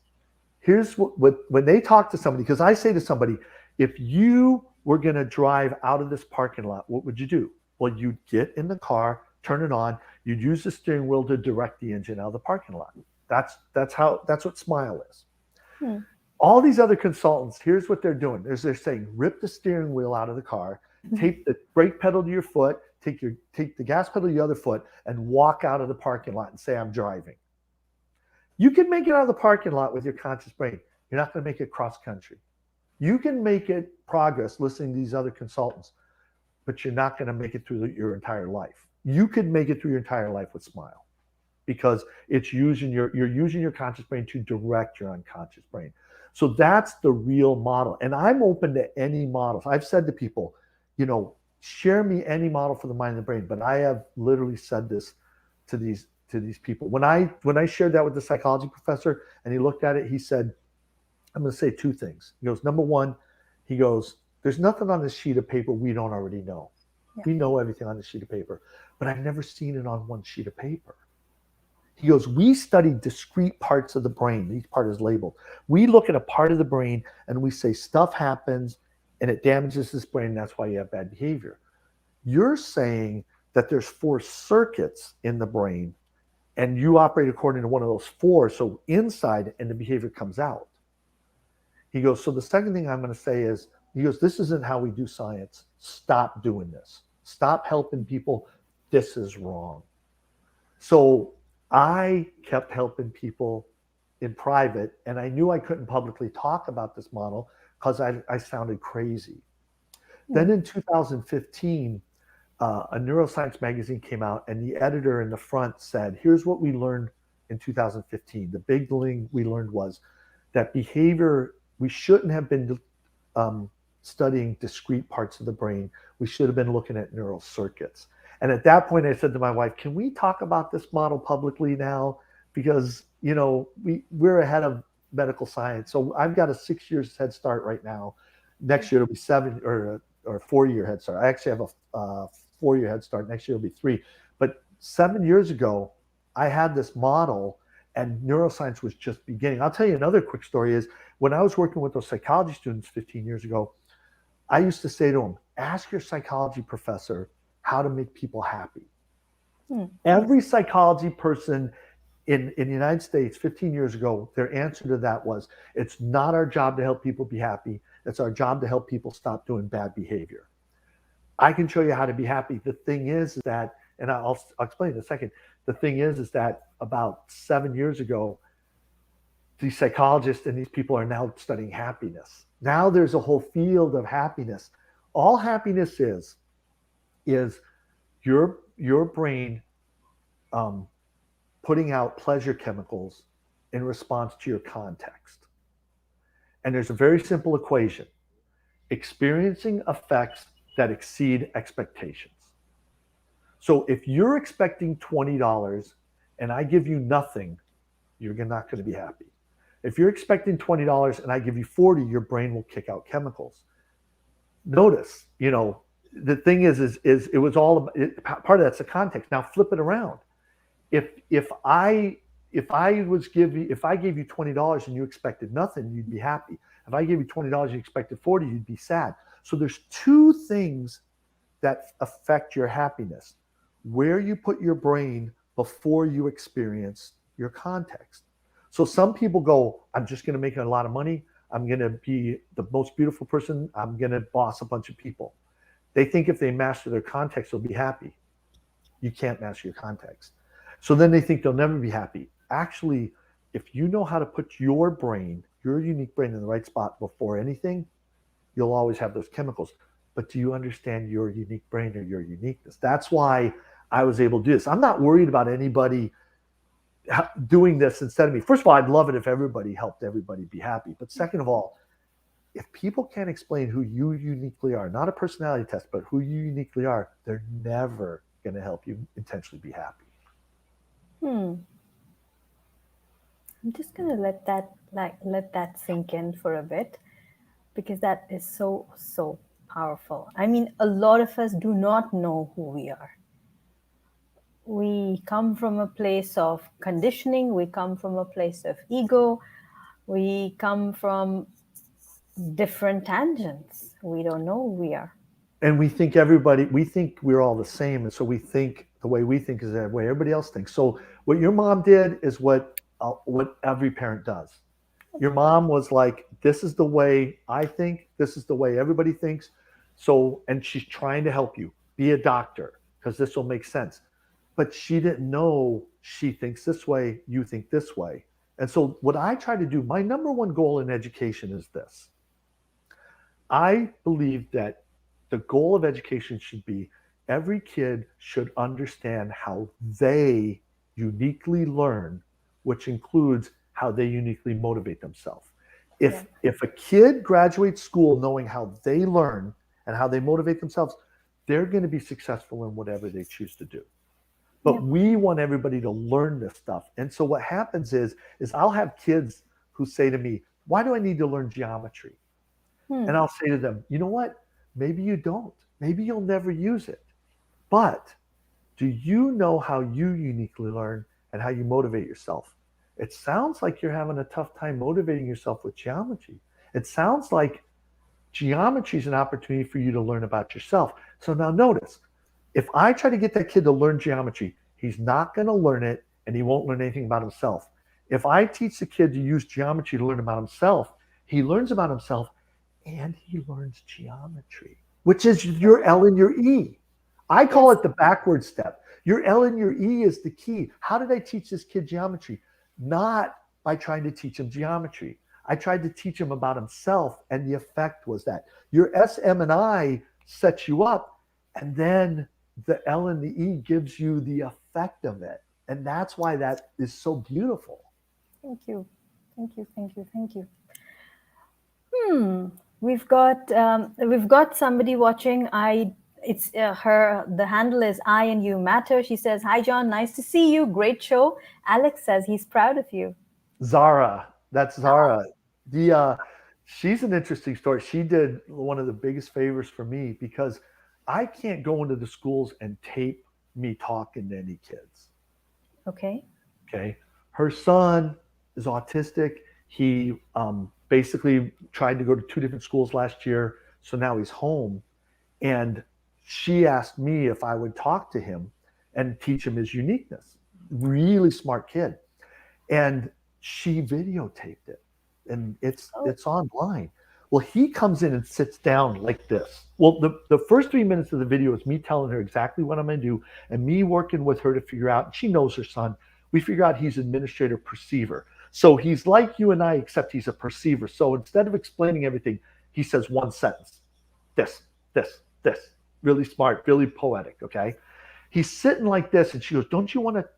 here's what when they talk to somebody, because I say to somebody, if you were going to drive out of this parking lot, what would you do? Well, you'd get in the car, turn it on, you'd use the steering wheel to direct the engine out of the parking lot. That's what Smile is. Hmm. All these other consultants, here's what they're doing. They're saying, rip the steering wheel out of the car, tape the brake pedal to your foot, take the gas pedal to the other foot, and walk out of the parking lot and say, I'm driving. You can make it out of the parking lot with your conscious brain. You're not going to make it cross country. You can make it progress listening to these other consultants, but you're not going to make it through your entire life. You could make it through your entire life with Smile because you're using your conscious brain to direct your unconscious brain. So that's the real model. And I'm open to any models. I've said to people, share me any model for the mind and the brain. But I have literally said this to these people. When I shared that with the psychology professor and he looked at it, he said, I'm going to say two things. He goes, number one, he goes, there's nothing on this sheet of paper we don't already know. Yeah. We know everything on this sheet of paper, but I've never seen it on one sheet of paper. He goes, we study discrete parts of the brain. Each part is labeled. We look at a part of the brain and we say stuff happens and it damages this brain. And that's why you have bad behavior. You're saying that there's 4 circuits in the brain and you operate according to one of those four, so inside, and the behavior comes out. He goes, so the second thing I'm going to say is, he goes, this isn't how we do science. Stop doing this. Stop helping people. This is wrong. So I kept helping people in private, and I knew I couldn't publicly talk about this model because I sounded crazy. Then in 2015, a neuroscience magazine came out, and the editor in the front said, here's what we learned in 2015. The big thing we learned was that behavior, we shouldn't have been studying discrete parts of the brain. We should have been looking at neural circuits. And at that point, I said to my wife, can we talk about this model publicly now? Because, you know, we're ahead of medical science. So I've got a 6 years head start right now. Next year it'll be 7 or 4 year head start. I actually have a 4 year head start. Next year it'll be 3. But 7 years ago, I had this model and neuroscience was just beginning. I'll tell you another quick story is when I was working with those psychology students 15 years ago, I used to say to them, ask your psychology professor how to make people happy. Every psychology person in the United States 15 years ago, their answer to that was, it's not our job to help people be happy. It's our job to help people stop doing bad behavior. I can show you how to be happy. The thing is that, and I'll explain in a second, the thing is that about 7 years ago, these psychologists and these people are now studying happiness. Now there's a whole field of happiness. All happiness is your brain putting out pleasure chemicals in response to your context. And there's a very simple equation: experiencing effects that exceed expectations. So if you're expecting $20 and I give you nothing, you're not going to be happy. If you're expecting $20 and I give you 40, your brain will kick out chemicals. Notice, you know, the thing is it was all part of that's the context. Now flip it around. If I gave you $20 and you expected nothing, you'd be happy. If I gave you $20 and you expected 40, you'd be sad. So there's two things that affect your happiness: where you put your brain before you experience your context. So some people go, I'm just going to make a lot of money. I'm going to be the most beautiful person. I'm going to boss a bunch of people. They think if they master their context, they'll be happy. You can't master your context. So then they think they'll never be happy. Actually, if you know how to put your brain, your unique brain, in the right spot before anything, you'll always have those chemicals. But do you understand your unique brain or your uniqueness? That's why I was able to do this. I'm not worried about anybody doing this instead of me. First of all, I'd love it if everybody helped everybody be happy. But second of all, if people can't explain who you uniquely are, not a personality test, but who you uniquely are, they're never going to help you intentionally be happy. I'm just going to let that sink in for a bit, because that is so powerful. I mean, a lot of us do not know who we are. We come from a place of conditioning. We come from a place of ego. We come from different tangents. We don't know who we are. And we think we're all the same. And so we think the way we think is the way everybody else thinks. So what your mom did is what every parent does. Your mom was like, this is the way I think. This is the way everybody thinks. So, and she's trying to help you be a doctor because this will make sense. But she didn't know she thinks this way, you think this way. And so what I try to do, my number one goal in education is this. I believe that the goal of education should be every kid should understand how they uniquely learn, which includes how they uniquely motivate themselves. If a kid graduates school knowing how they learn and how they motivate themselves, they're going to be successful in whatever they choose to do. But we want everybody to learn this stuff. And so what happens is I'll have kids who say to me, why do I need to learn geometry? And I'll say to them, you know what? Maybe you don't. Maybe you'll never use it. But do you know how you uniquely learn and how you motivate yourself? It sounds like you're having a tough time motivating yourself with geometry. It sounds like geometry is an opportunity for you to learn about yourself. So now notice, if I try to get that kid to learn geometry, he's not going to learn it and he won't learn anything about himself. If I teach the kid to use geometry to learn about himself, he learns about himself and he learns geometry, which is your L and your E. I call Yes. it the backward step. Your L and your E is the key. How did I teach this kid geometry? Not by trying to teach him geometry. I tried to teach him about himself, and the effect was that your S, M, and I sets you up, and then the L and the E gives you the effect of it. And that's why that is so beautiful. Thank you. Thank you. Thank you. Thank you. Hmm. We've got somebody watching. It's her. The handle is I and You Matter. She says, "Hi John, nice to see you. Great show." Alex says he's proud of you. Zara, that's Zara. The She's an interesting story. She did one of the biggest favors for me because I can't go into the schools and tape me talking to any kids. Okay. Okay. Her son is autistic. He basically tried to go to two different schools last year. So now he's home. And she asked me if I would talk to him and teach him his uniqueness. Really smart kid. And she videotaped it and Oh. it's online. Well, he comes in and sits down like this. Well, the first 3 minutes of the video is me telling her exactly what I'm going to do and me working with her to figure out. She knows her son. We figure out he's administrator perceiver. So he's like you and I, except he's a perceiver. So instead of explaining everything, he says one sentence: this, this. Really smart, really poetic. Okay. He's sitting like this, and she goes, "Don't you want to?"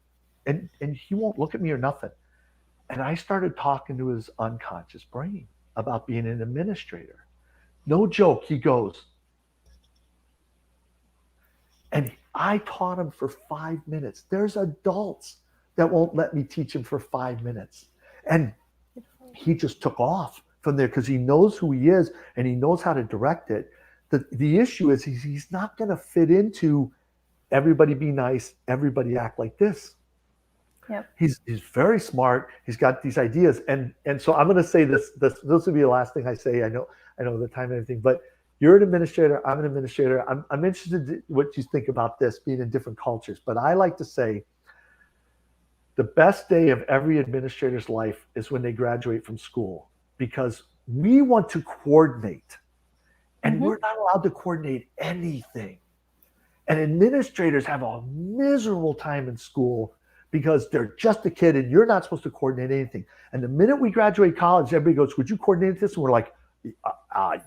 And he won't look at me or nothing. And I started talking to his unconscious brain about being an administrator. No joke. He goes, and I taught him for 5 minutes. There's adults that won't let me teach him for 5 minutes. And he just took off from there because he knows who he is and he knows how to direct it. The issue is he's not going to fit into everybody be nice, everybody act like this. Yep. He's very smart. He's got these ideas, and so I'm going to say this will be the last thing I say. I know the time and everything, but you're an administrator. I'm an administrator. I'm interested in what you think about this being in different cultures. But I like to say the best day of every administrator's life is when they graduate from school because we want to coordinate, and Mm-hmm. we're not allowed to coordinate anything. And administrators have a miserable time in school because they're just a kid and you're not supposed to coordinate anything. And the minute we graduate college, everybody goes, "Would you coordinate this?" And we're like,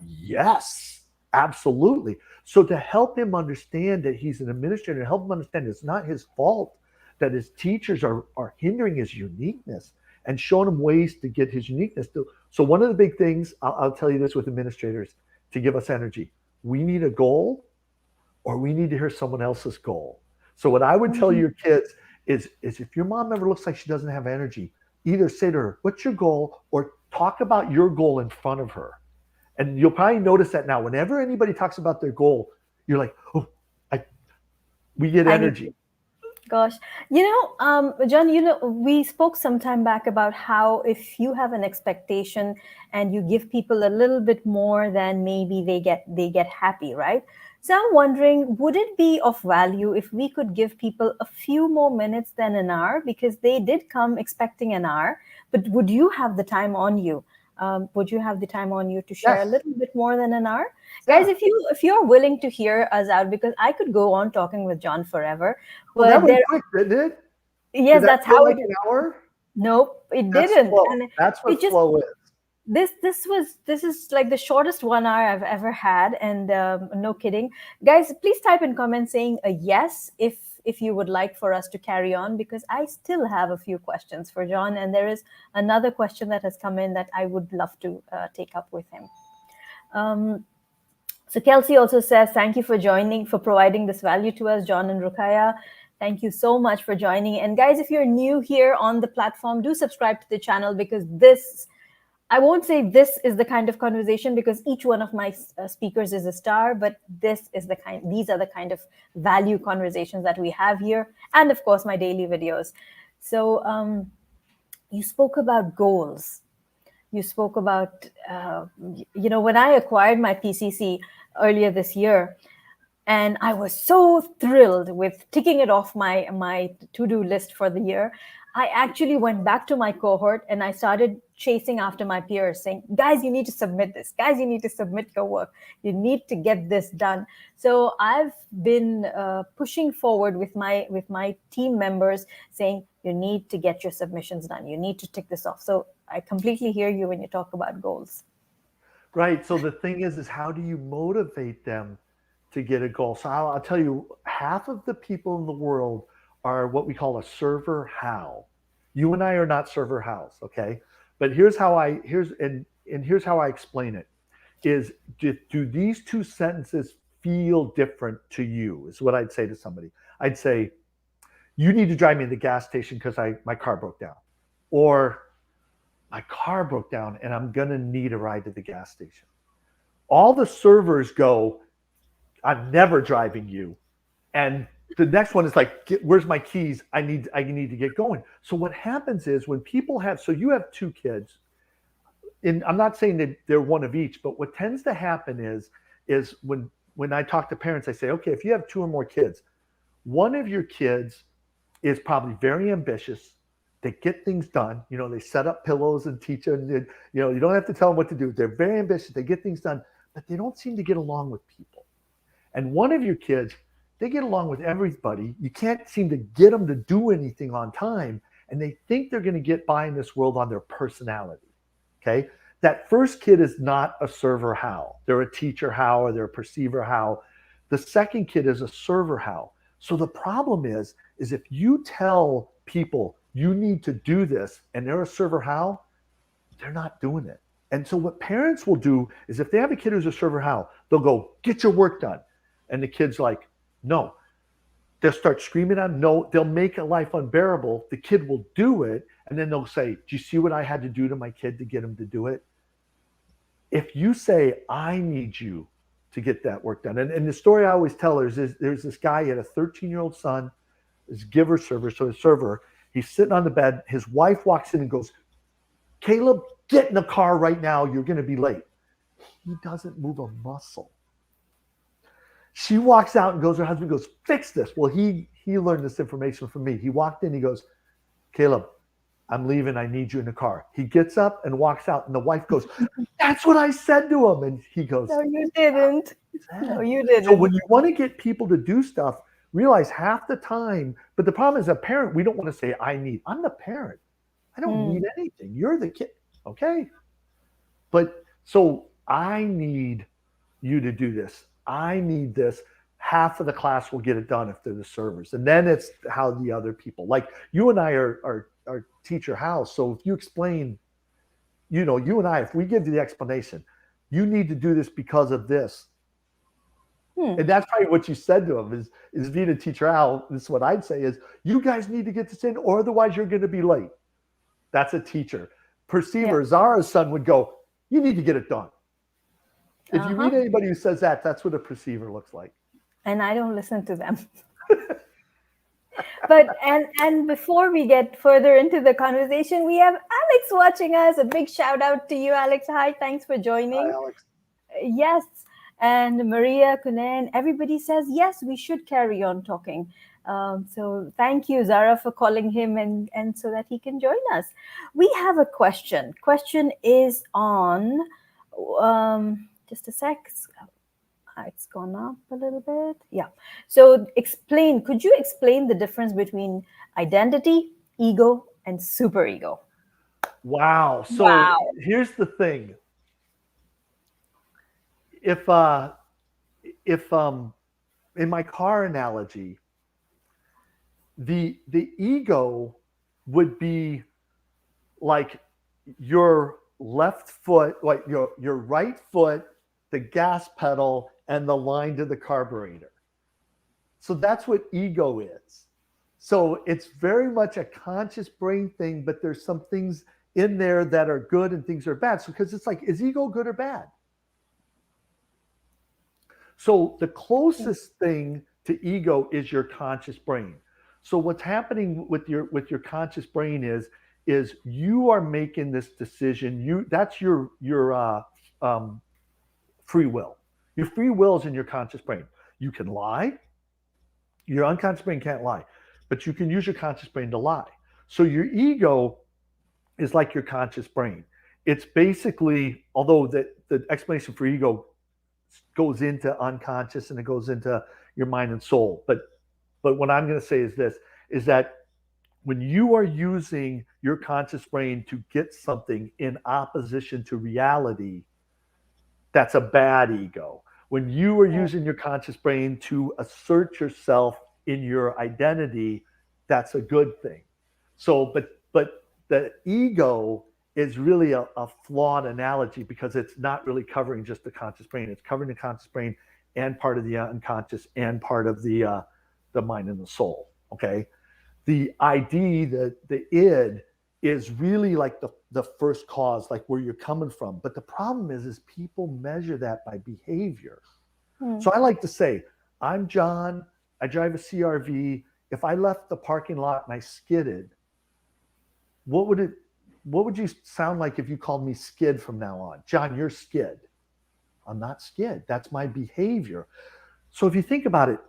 yes, absolutely. So to help him understand that he's an administrator, help him understand it's not his fault that his teachers are hindering his uniqueness and showing him ways to get his uniqueness. So one of the big things, I'll tell you this with administrators to give us energy, we need a goal or we need to hear someone else's goal. So what I would tell Mm-hmm. your kids is if your mom ever looks like she doesn't have energy, either say to her, "What's your goal?" or talk about your goal in front of her. And you'll probably notice that now. Whenever anybody talks about their goal, you're like, "Oh, I, we get I need. energy." Gosh, John, we spoke some time back about how if you have an expectation and you give people a little bit more, then maybe they get happy, right? So I'm wondering, would it be of value if we could give people a few more minutes than an hour because they did come expecting an hour, but would you have the time on you? Would you have the time on you to share a Yes. little bit more than an hour? Guys, Yeah. if you're willing to hear us out, because I could go on talking with John forever, Well, that but went there. quick, didn't it? Did Yes, that that's feel how like it. an hour? Nope, it That's didn't. flow. And That's it what just flow is. this is like the shortest 1 hour I've ever had, and no kidding, guys. Please type in comments saying a yes if you would like for us to carry on, because I still have a few questions for John, and there is another question that has come in that I would love to take up with him. Um, so Kelsey also says, "Thank you for joining, for providing this value to us, John and Ruqya. Thank you so much for joining." And guys, if you're new here on the platform, do subscribe to the channel, because this, I won't say this is the kind of conversation, because each one of my speakers is a star, but these are the kind of value conversations that we have here. And of course, my daily videos. So you spoke about goals. You spoke about, when I acquired my PCC earlier this year, and I was so thrilled with ticking it off my to-do list for the year. I actually went back to my cohort and I started chasing after my peers, saying, "Guys, you need to submit this. Guys, you need to submit your work. You need to get this done." So I've been pushing forward with my team members, saying, "You need to get your submissions done. You need to tick this off." So I completely hear you when you talk about goals. Right. So the thing is how do you motivate them to get a goal? So I'll tell you, half of the people in the world are what we call a server how. You and I are not server hows, okay? But here's how I explain it. Is do these two sentences feel different to you? Is what I'd say to somebody. I'd say, you need to drive me to the gas station because my car broke down. Or my car broke down and I'm gonna need a ride to the gas station. All the servers go, I'm never driving you. And the next one is like, where's my keys? I need to get going. So what happens is when people have, so you have two kids, and I'm not saying that they're one of each, but what tends to happen is when I talk to parents, I say, okay, if you have two or more kids, one of your kids is probably very ambitious. They get things done. You know, they set up pillows and teach them. You know, you don't have to tell them what to do. They're very ambitious. They get things done, but they don't seem to get along with people. And one of your kids, they get along with everybody. You can't seem to get them to do anything on time. And they think they're going to get by in this world on their personality. Okay. That first kid is not a server how. They're a teacher how, or they're a perceiver how. The second kid is a server how. So the problem is if you tell people you need to do this and they're a server how, they're not doing it. And so what parents will do is if they have a kid who's a server how, they'll go, get your work done. And the kid's like, no. They'll start screaming at him. No, they'll make a life unbearable. The kid will do it. And then they'll say, do you see what I had to do to my kid to get him to do it? If you say, I need you to get that work done. And the story I always tell is there's this guy, he had a 13-year-old son, his giver server. So his server, he's sitting on the bed. His wife walks in and goes, Caleb, get in the car right now. You're going to be late. He doesn't move a muscle. She walks out and goes, her husband goes, fix this. Well, he learned this information from me. He walked in, he goes, Caleb, I'm leaving. I need you in the car. He gets up and walks out, and the wife goes, that's what I said to him. And he goes, No, you didn't. No, you so when didn't. you want to get people to do stuff, realize half the time, but the problem is a parent, we don't want to say, I'm the parent. I don't need anything. You're the kid. Okay. But so I need you to do this. I need this. Half of the class will get it done if they're the servers. And then it's how the other people, like you and I are teacher how. So if you explain, you know, you and I, if we give you the explanation, you need to do this because of this. And that's probably what you said to him is being a teacher how. This is what I'd say is you guys need to get this in or otherwise you're going to be late. That's a teacher. Perceiver, Yeah. Zara's son would go, you need to get it done. If you meet anybody who says that, that's what a perceiver looks like. And I don't listen to them. But and before we get further into the conversation, we have Alex watching us. A big shout out to you, Alex. Hi, thanks for joining. Hi, Alex. Yes. And Maria, Kunan, everybody says, yes, we should carry on talking. So thank you, Zara, for calling him and so that he can join us. We have a question. Question is on, just a sec. It's gone up a little bit. Yeah. So could you explain the difference between identity, ego, and superego? Wow. So here's the thing. If in my car analogy, the ego would be like your left foot, like your right foot, the gas pedal, and the line to the carburetor. So that's what ego is. So it's very much a conscious brain thing, but there's some things in there that are good and things are bad. So because it's like, is ego good or bad? So the closest thing to ego is your conscious brain. So what's happening with your conscious brain is you are making this decision. That's your free will. Your free will is in your conscious brain. You can lie. Your unconscious brain can't lie, but you can use your conscious brain to lie. So your ego is like your conscious brain. It's basically, although the explanation for ego goes into unconscious and it goes into your mind and soul. But what I'm going to say is this, is that when you are using your conscious brain to get something in opposition to reality, that's a bad ego. When you are using your conscious brain to assert yourself in your identity, that's a good thing. So, but the ego is really a flawed analogy because it's not really covering just the conscious brain. It's covering the conscious brain and part of the unconscious and part of the mind and the soul. Okay, the ID, the id, is really like the first cause, like where you're coming from. But the problem is people measure that by behavior. So I like to say, I'm John. I drive a CRV. If I left the parking lot and I skidded, what would you sound like if you called me Skid from now on? John, you're Skid. I'm not Skid. That's my behavior. So if you think about it,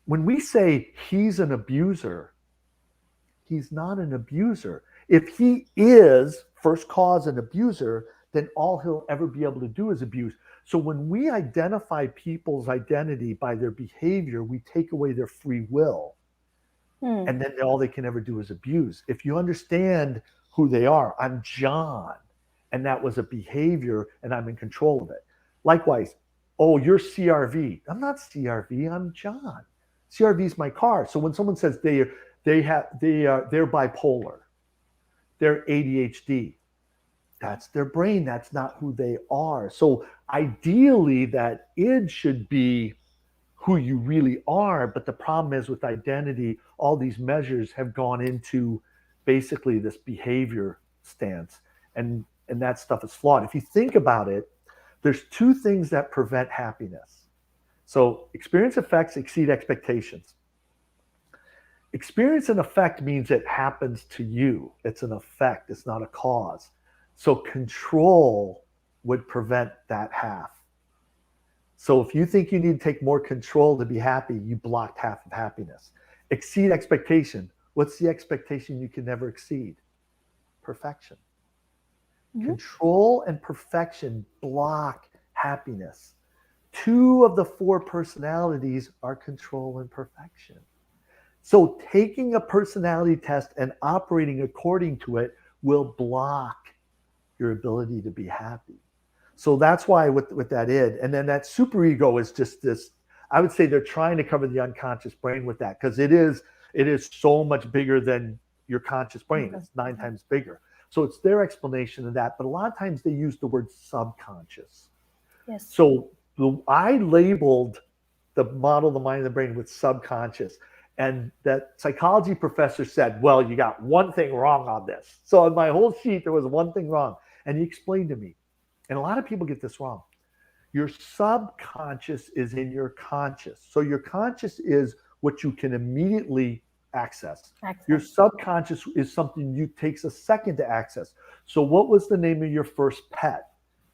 when we say he's an abuser, he's not an abuser. If he is first cause an abuser, then all he'll ever be able to do is abuse. So when we identify people's identity by their behavior, we take away their free will. And then all they can ever do is abuse. If you understand who they are, I'm John, and that was a behavior, and I'm in control of it. Likewise, oh, you're CRV. I'm not CRV. I'm John. CRV is my car. So when someone says they're bipolar, they're ADHD, that's their brain. That's not who they are. So ideally, that id should be who you really are. But the problem is with identity, all these measures have gone into basically this behavior stance. And that stuff is flawed. If you think about it, there's two things that prevent happiness. So experience effects exceed expectations. Experience and effect means it happens to you. It's an effect. It's not a cause. So control would prevent that half. So if you think you need to take more control to be happy, you blocked half of happiness. Exceed expectation. What's the expectation you can never exceed? Perfection. Control and perfection block happiness. Two of the four personalities are control and perfection. So taking a personality test and operating according to it will block your ability to be happy. So that's why with that id, and then that superego is just this, I would say they're trying to cover the unconscious brain with that because it is so much bigger than your conscious brain. It's 9 times bigger. So it's their explanation of that. But a lot of times they use the word subconscious. Yes. So I labeled the model of the mind and the brain with subconscious. And that psychology professor said, well, you got one thing wrong on this. So on my whole sheet, there was one thing wrong. And he explained to me, and a lot of people get this wrong. Your subconscious is in your conscious. So your conscious is what you can immediately access. Your subconscious is something you takes a second to access. So what was the name of your first pet?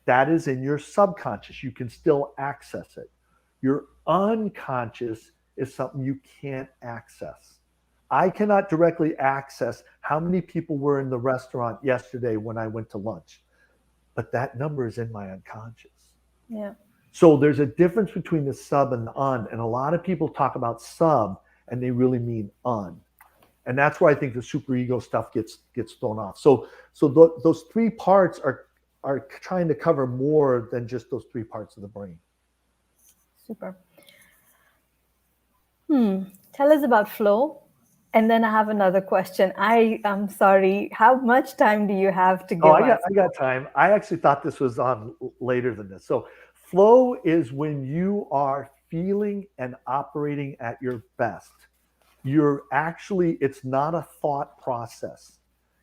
That is in your subconscious. You can still access it. Your unconscious is something you can't access. I cannot directly access how many people were in the restaurant yesterday when I went to lunch, but that number is in my unconscious. Yeah. So there's a difference between the sub and the un, and a lot of people talk about sub and they really mean un. And that's where I think the superego stuff gets thrown off. So those three parts are trying to cover more than just those three parts of the brain. Super. Tell us about flow. And then I have another question. I am sorry. How much time do you have to give us? I got time. I actually thought this was on later than this. So flow is when you are feeling and operating at your best. It's not a thought process.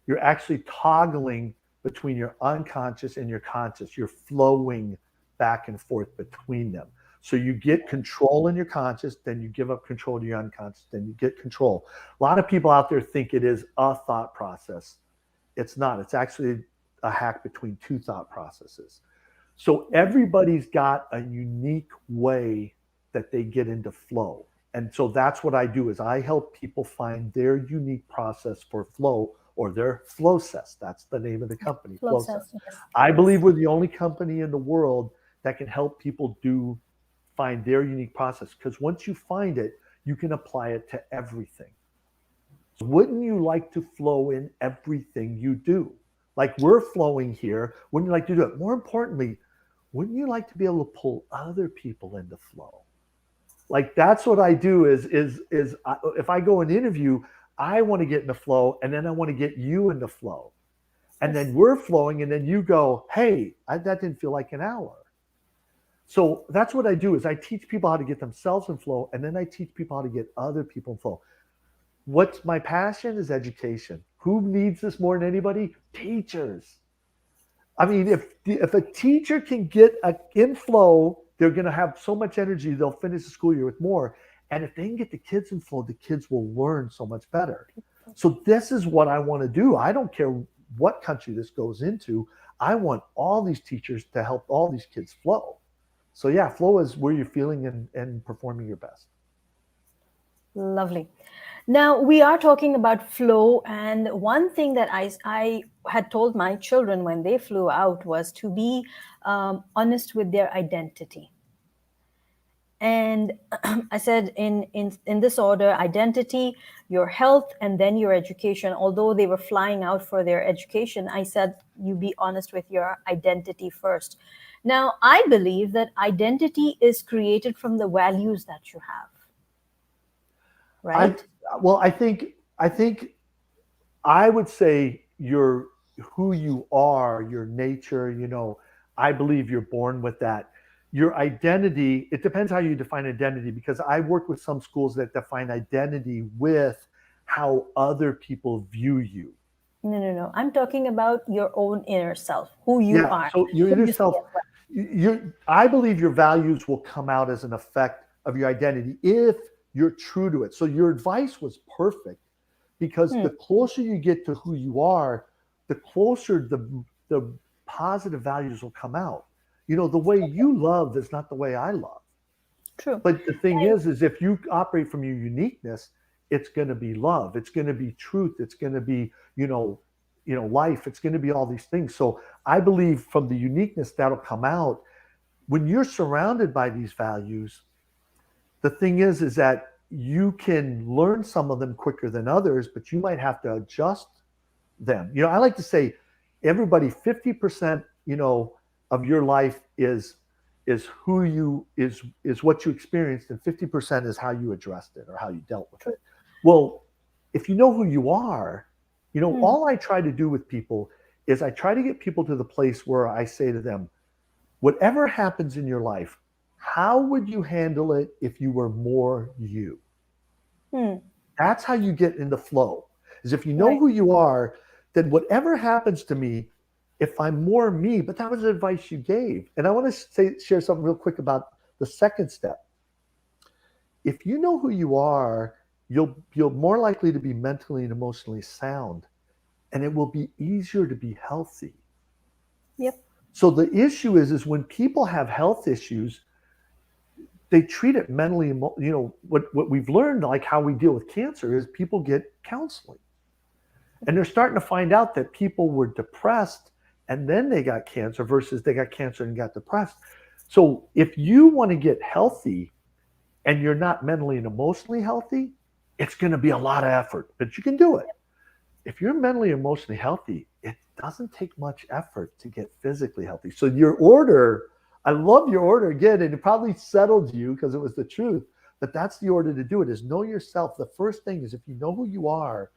You're actually toggling between your unconscious and your conscious. You're flowing back and forth between them. So you get control in your conscious, then you give up control to your unconscious, then you get control. A lot of people out there think it is a thought process. It's not. It's actually a hack between two thought processes. So everybody's got a unique way that they get into flow. And so that's what I do is I help people find their unique process for flow or their Flowcess. That's the name of the company, Flow Flowcess. says yes, I yes. believe we're the only company in the world that can help people find their unique process. Because once you find it, you can apply it to everything. Wouldn't you like to flow in everything you do? Like we're flowing here. Wouldn't you like to do it? More importantly, wouldn't you like to be able to pull other people into flow? Like that's what I do if I go and interview, I want to get in the flow and then I want to get you in the flow. And then Yes. we're flowing and then you go, hey, that didn't feel like an hour. So that's what I do is I teach people how to get themselves in flow and then I teach people how to get other people in flow. What's my passion is education. Who needs this more than anybody? Teachers. I mean, if a teacher can get in flow, they're going to have so much energy they'll finish the school year with more. And if they can get the kids in flow, the kids will learn so much better. So this is what I want to do. I don't care what country this goes into. I want all these teachers to help all these kids flow. So yeah, flow is where you're feeling and performing your best. Lovely. Now, we are talking about flow, and one thing that I had told my children when they flew out was to be honest with their identity. And I said, in this order: identity, your health, and then your education. Although they were flying out for their education, I said, you be honest with your identity first. Now, I believe that identity is created from the values that you have, I right? well, I think I would say your who you are, your nature, I believe you're born with that. Your identity, it depends how you define identity because I work with some schools that define identity with how other people view you. No, no, no. I'm talking about your own inner self, who you Yeah, are, so your who inner you see self, as well. I believe your values will come out as an effect of your identity if you're true to it. So your advice was perfect because Hmm, the closer you get to who you are, the closer the positive values will come out. The way you love is not the way I love. true. But the thing is if you operate from your uniqueness, it's going to be love. It's going to be truth. It's going to be, life. It's going to be all these things. So I believe from the uniqueness that'll come out when you're surrounded by these values. The thing is that you can learn some of them quicker than others, but you might have to adjust them. I like to say everybody 50%, of your life is who you is what you experienced and 50% is how you addressed it or how you dealt with True. it. Well, if you know who you are, Hmm, all I try to do with people is I try to get people to the place where I say to them, whatever happens in your life, how would you handle it if you were more you? hmm, That's how you get into flow. Is if you know right. who you are, then whatever happens to me, if I'm more me, but that was the advice you gave. And I want to share something real quick about the second step. If you know who you are, you're more likely to be mentally and emotionally sound, and it will be easier to be healthy. Yep. So the issue is when people have health issues, they treat it mentally. What we've learned, like how we deal with cancer, is people get counseling. And they're starting to find out that people were depressed and then they got cancer versus they got cancer and got depressed. So if you want to get healthy and you're not mentally and emotionally healthy, it's going to be a lot of effort, but you can do it. If you're mentally and emotionally healthy, it doesn't take much effort to get physically healthy. So your order, I love your order again, and it probably settled you because it was the truth. But that's the order to do it: is know yourself. The first thing is if you know who you are,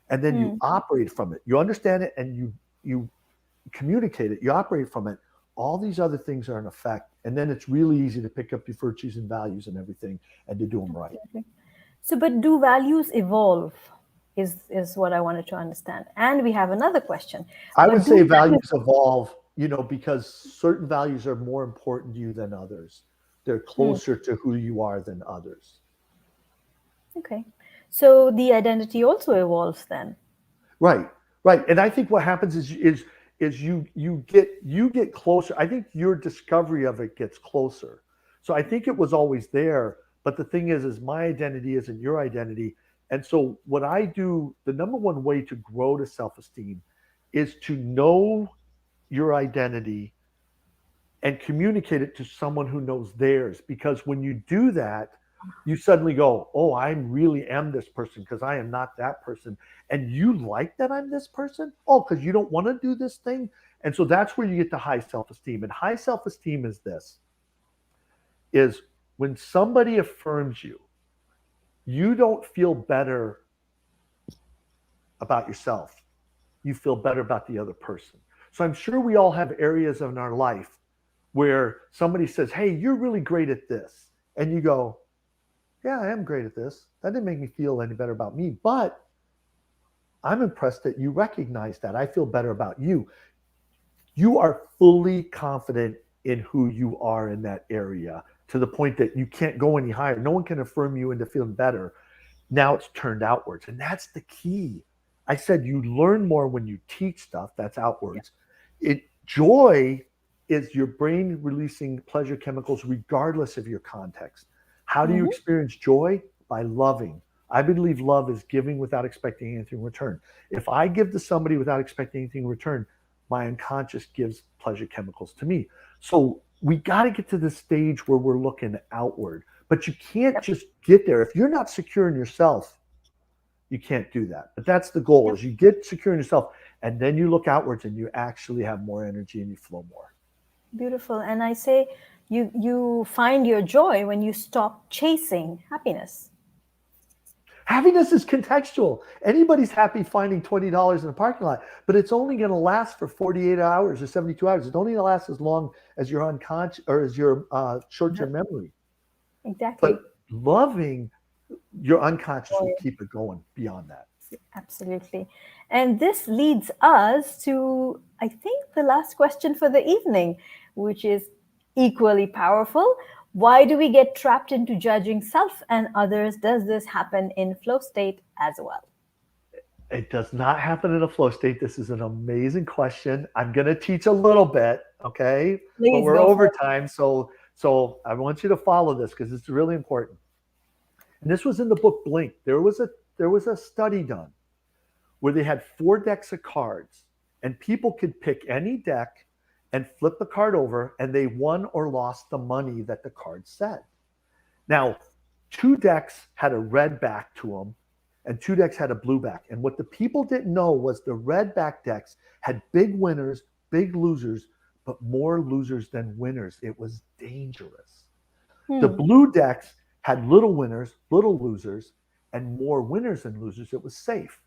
and then you Hmm. operate from it. You understand it and you communicate it. You operate from it. All these other things are in effect, and then it's really easy to pick up your virtues and values and everything and to do them right. Absolutely. So, but do values evolve? Is what I wanted to understand. And we have another question. I would But say do values? values evolve, because certain values are more important to you than others. They're Hmm, closer to who you are than others. okay. So the identity also evolves then. Right, right. And I think what happens is you get closer. I think your discovery of it gets closer. So I think it was always there. But the thing is my identity isn't your identity. And so what I do, the number one way to grow to self-esteem is to know your identity and communicate it to someone who knows theirs. Because when you do that, you suddenly go, oh, I really am this person because I am not that person. And you like that I'm this person? Oh, because you don't want to do this thing. And so that's where you get to high self-esteem. And high self-esteem is this, is when somebody affirms you, you don't feel better about yourself. You feel better about the other person. So I'm sure we all have areas in our life where somebody says, hey, you're really great at this. And you go, yeah, I am great at this. That didn't make me feel any better about me, but I'm impressed that you recognize that. I feel better about you. You are fully confident in who you are in that area to the point that you can't go any higher. No one can affirm you into feeling better. Now it's turned outwards. And that's the key. I said you learn more when you teach stuff. That's outwards. Joy is your brain releasing pleasure chemicals regardless of your context. How do you experience joy? By loving. I believe love is giving without expecting anything in return. If I give to somebody without expecting anything in return, my unconscious gives pleasure chemicals to me. So we got to get to the stage where we're looking outward, but you can't just get there. If you're not secure in yourself, you can't do that. But that's the goal, is you get secure in yourself and then you look outwards and you actually have more energy and you flow more. Beautiful. And I say you find your joy when you stop chasing happiness. Happiness is contextual. Anybody's happy finding $20 in a parking lot, but it's only going to last for 48 hours or 72 hours. It's only going to last as long as your unconscious or as your short-term memory. Exactly. But loving your unconscious will keep it going beyond that. Absolutely. And this leads us to, I think, the last question for the evening, which is equally powerful. Why do we get trapped into judging self and others? Does this happen in flow state as well? It does not happen in a flow state. This is an amazing question. I'm going to teach a little bit, okay? But we're over time, so I want you to follow this because it's really important. And this was in the book Blink. There was a study done where they had 4 decks of cards, and people could pick any deck and flip the card over, and they won or lost the money that the card said. Now, 2 decks had a red back to them, and 2 decks had a blue back. And what the people didn't know was the red back decks had big winners, big losers, but more losers than winners. It was dangerous. The blue decks had little winners, little losers, and more winners than losers. It was safe.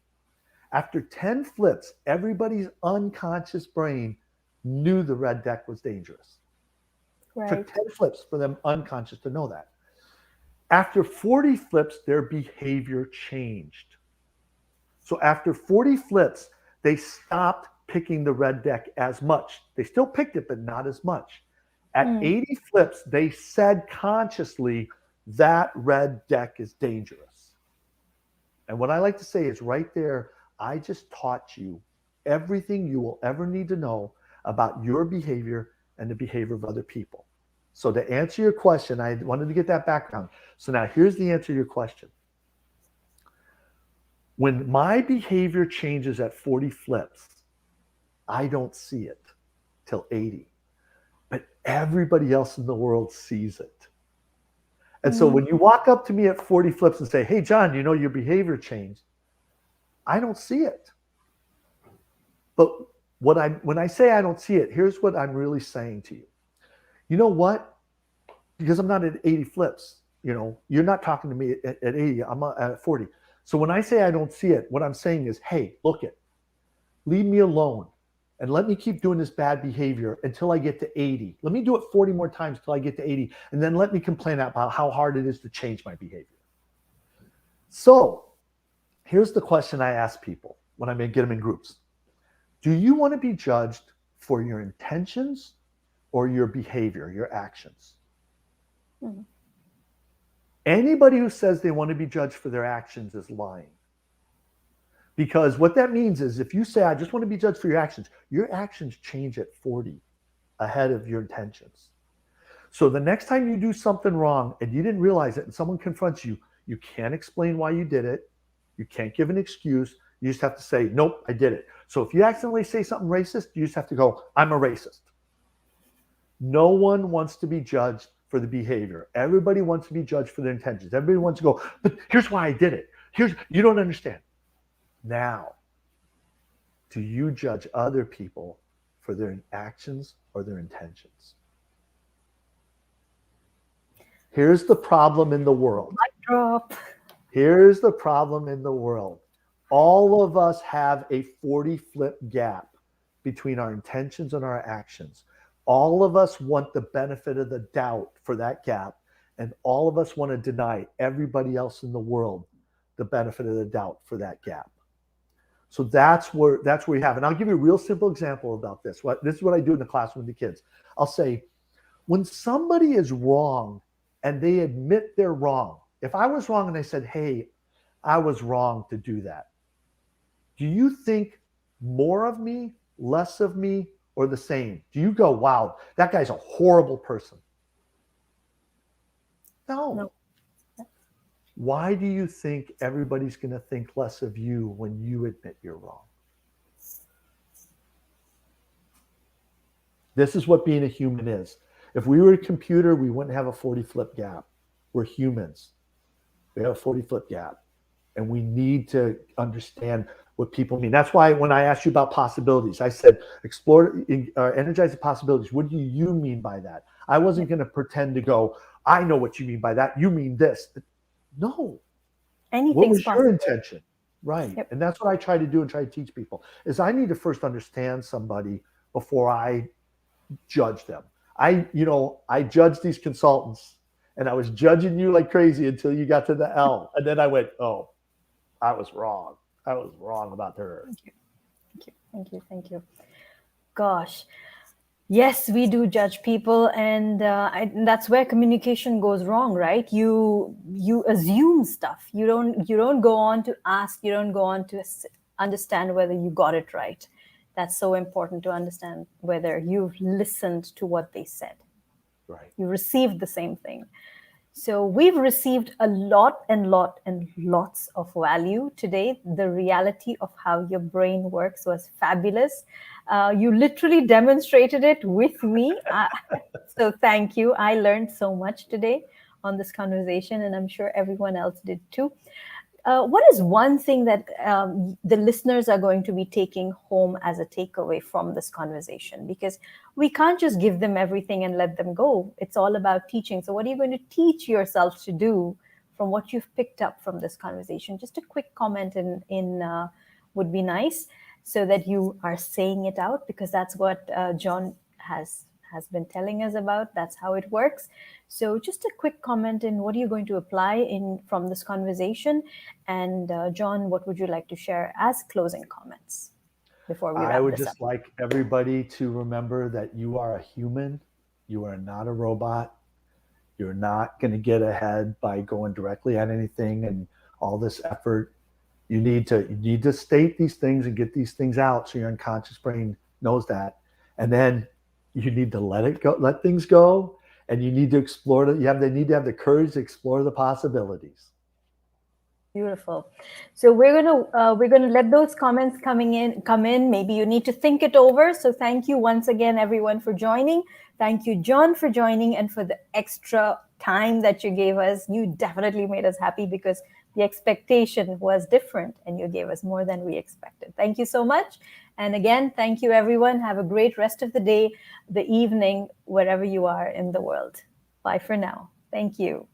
After 10 flips, everybody's unconscious brain knew the red deck was dangerous. It took 10 flips for them unconscious to know that. After 40 flips, their behavior changed. So after 40 flips, they stopped picking the red deck as much. They still picked it, but not as much. At 80 flips, they said consciously, that red deck is dangerous. And what I like to say is right there, I just taught you everything you will ever need to know about your behavior and the behavior of other people. So to answer your question, I wanted to get that background. So now here's the answer to your question. When my behavior changes at 40 flips, I don't see it till 80. But everybody else in the world sees it. And so when you walk up to me at 40 flips and say, hey, John, you know your behavior changed, I don't see it. But when I say I don't see it, here's what I'm really saying to you. You know what? Because I'm not at 80 flips, you're not talking to me at 80, I'm at 40. So when I say I don't see it, what I'm saying is, hey, look it, leave me alone and let me keep doing this bad behavior until I get to 80. Let me do it 40 more times till I get to 80. And then let me complain about how hard it is to change my behavior. So here's the question I ask people when I get them in groups. Do you want to be judged for your intentions or your behavior, your actions? Anybody who says they want to be judged for their actions is lying. Because what that means is if you say, I just want to be judged for your actions change at 40 ahead of your intentions. So the next time you do something wrong and you didn't realize it and someone confronts you, you can't explain why you did it. You can't give an excuse. You just have to say, nope, I did it. So if you accidentally say something racist, you just have to go, I'm a racist. No one wants to be judged for the behavior. Everybody wants to be judged for their intentions. Everybody wants to go, but here's why I did it. You don't understand. Now, do you judge other people for their actions or their intentions? Here's the problem in the world. Mic drop. Here's the problem in the world. All of us have a 40 flip gap between our intentions and our actions. All of us want the benefit of the doubt for that gap, and all of us want to deny everybody else in the world the benefit of the doubt for that gap. So that's where you have. And I'll give you a real simple example about this. This is what I do in the classroom with the kids. I'll say, when somebody is wrong and they admit they're wrong, if I was wrong and I said, hey, I was wrong to do that, do you think more of me, less of me, or the same? Do you go, wow, that guy's a horrible person? No. Why do you think everybody's going to think less of you when you admit you're wrong? This is what being a human is. If we were a computer, we wouldn't have a 40 flip gap. We're humans. We have a 40 flip gap. And we need to understand what people mean. That's why when I asked you about possibilities, I said, energize the possibilities. What do you mean by that? I wasn't going to pretend to go, I know what you mean by that. You mean this. No. What was your intention? Right. Yep. And that's what I try to do and try to teach people is I need to first understand somebody before I judge them. I judged these consultants and I was judging you like crazy until you got to the L. And then I went, oh, I was wrong. I was wrong about her. Thank you. Gosh. Yes, we do judge people, and that's where communication goes wrong, right? You assume stuff. You don't go on to ask. You don't go on to understand whether you got it right. That's so important to understand whether you've listened to what they said. Right. You received the same thing. So we've received a lot and lots of value today. The reality of how your brain works was fabulous. You literally demonstrated it with me. So thank you. I learned so much today on this conversation, and I'm sure everyone else did too. What is one thing that the listeners are going to be taking home as a takeaway from this conversation? Because we can't just give them everything and let them go. It's all about teaching. So what are you going to teach yourself to do from what you've picked up from this conversation? Just a quick comment in would be nice so that you are saying it out, because that's what John has been telling us about. That's how it works. So just a quick comment in what are you going to apply from this conversation? And John, what would you like to share as closing comments before we wrap this up? I would just like everybody to remember that you are a human. You are not a robot. You're not going to get ahead by going directly at anything and all this effort. You need to state these things and get these things out so your unconscious brain knows that. And then you need to let things go, and you need to explore it. They need to have the courage to explore the possibilities. Beautiful. So we're gonna let those comments come in. Maybe you need to think it over. So thank you once again, everyone, for joining. Thank you, John, for joining and for the extra time that you gave us. You definitely made us happy because the expectation was different, and you gave us more than we expected. Thank you so much. And again, thank you, everyone. Have a great rest of the day, the evening, wherever you are in the world. Bye for now. Thank you.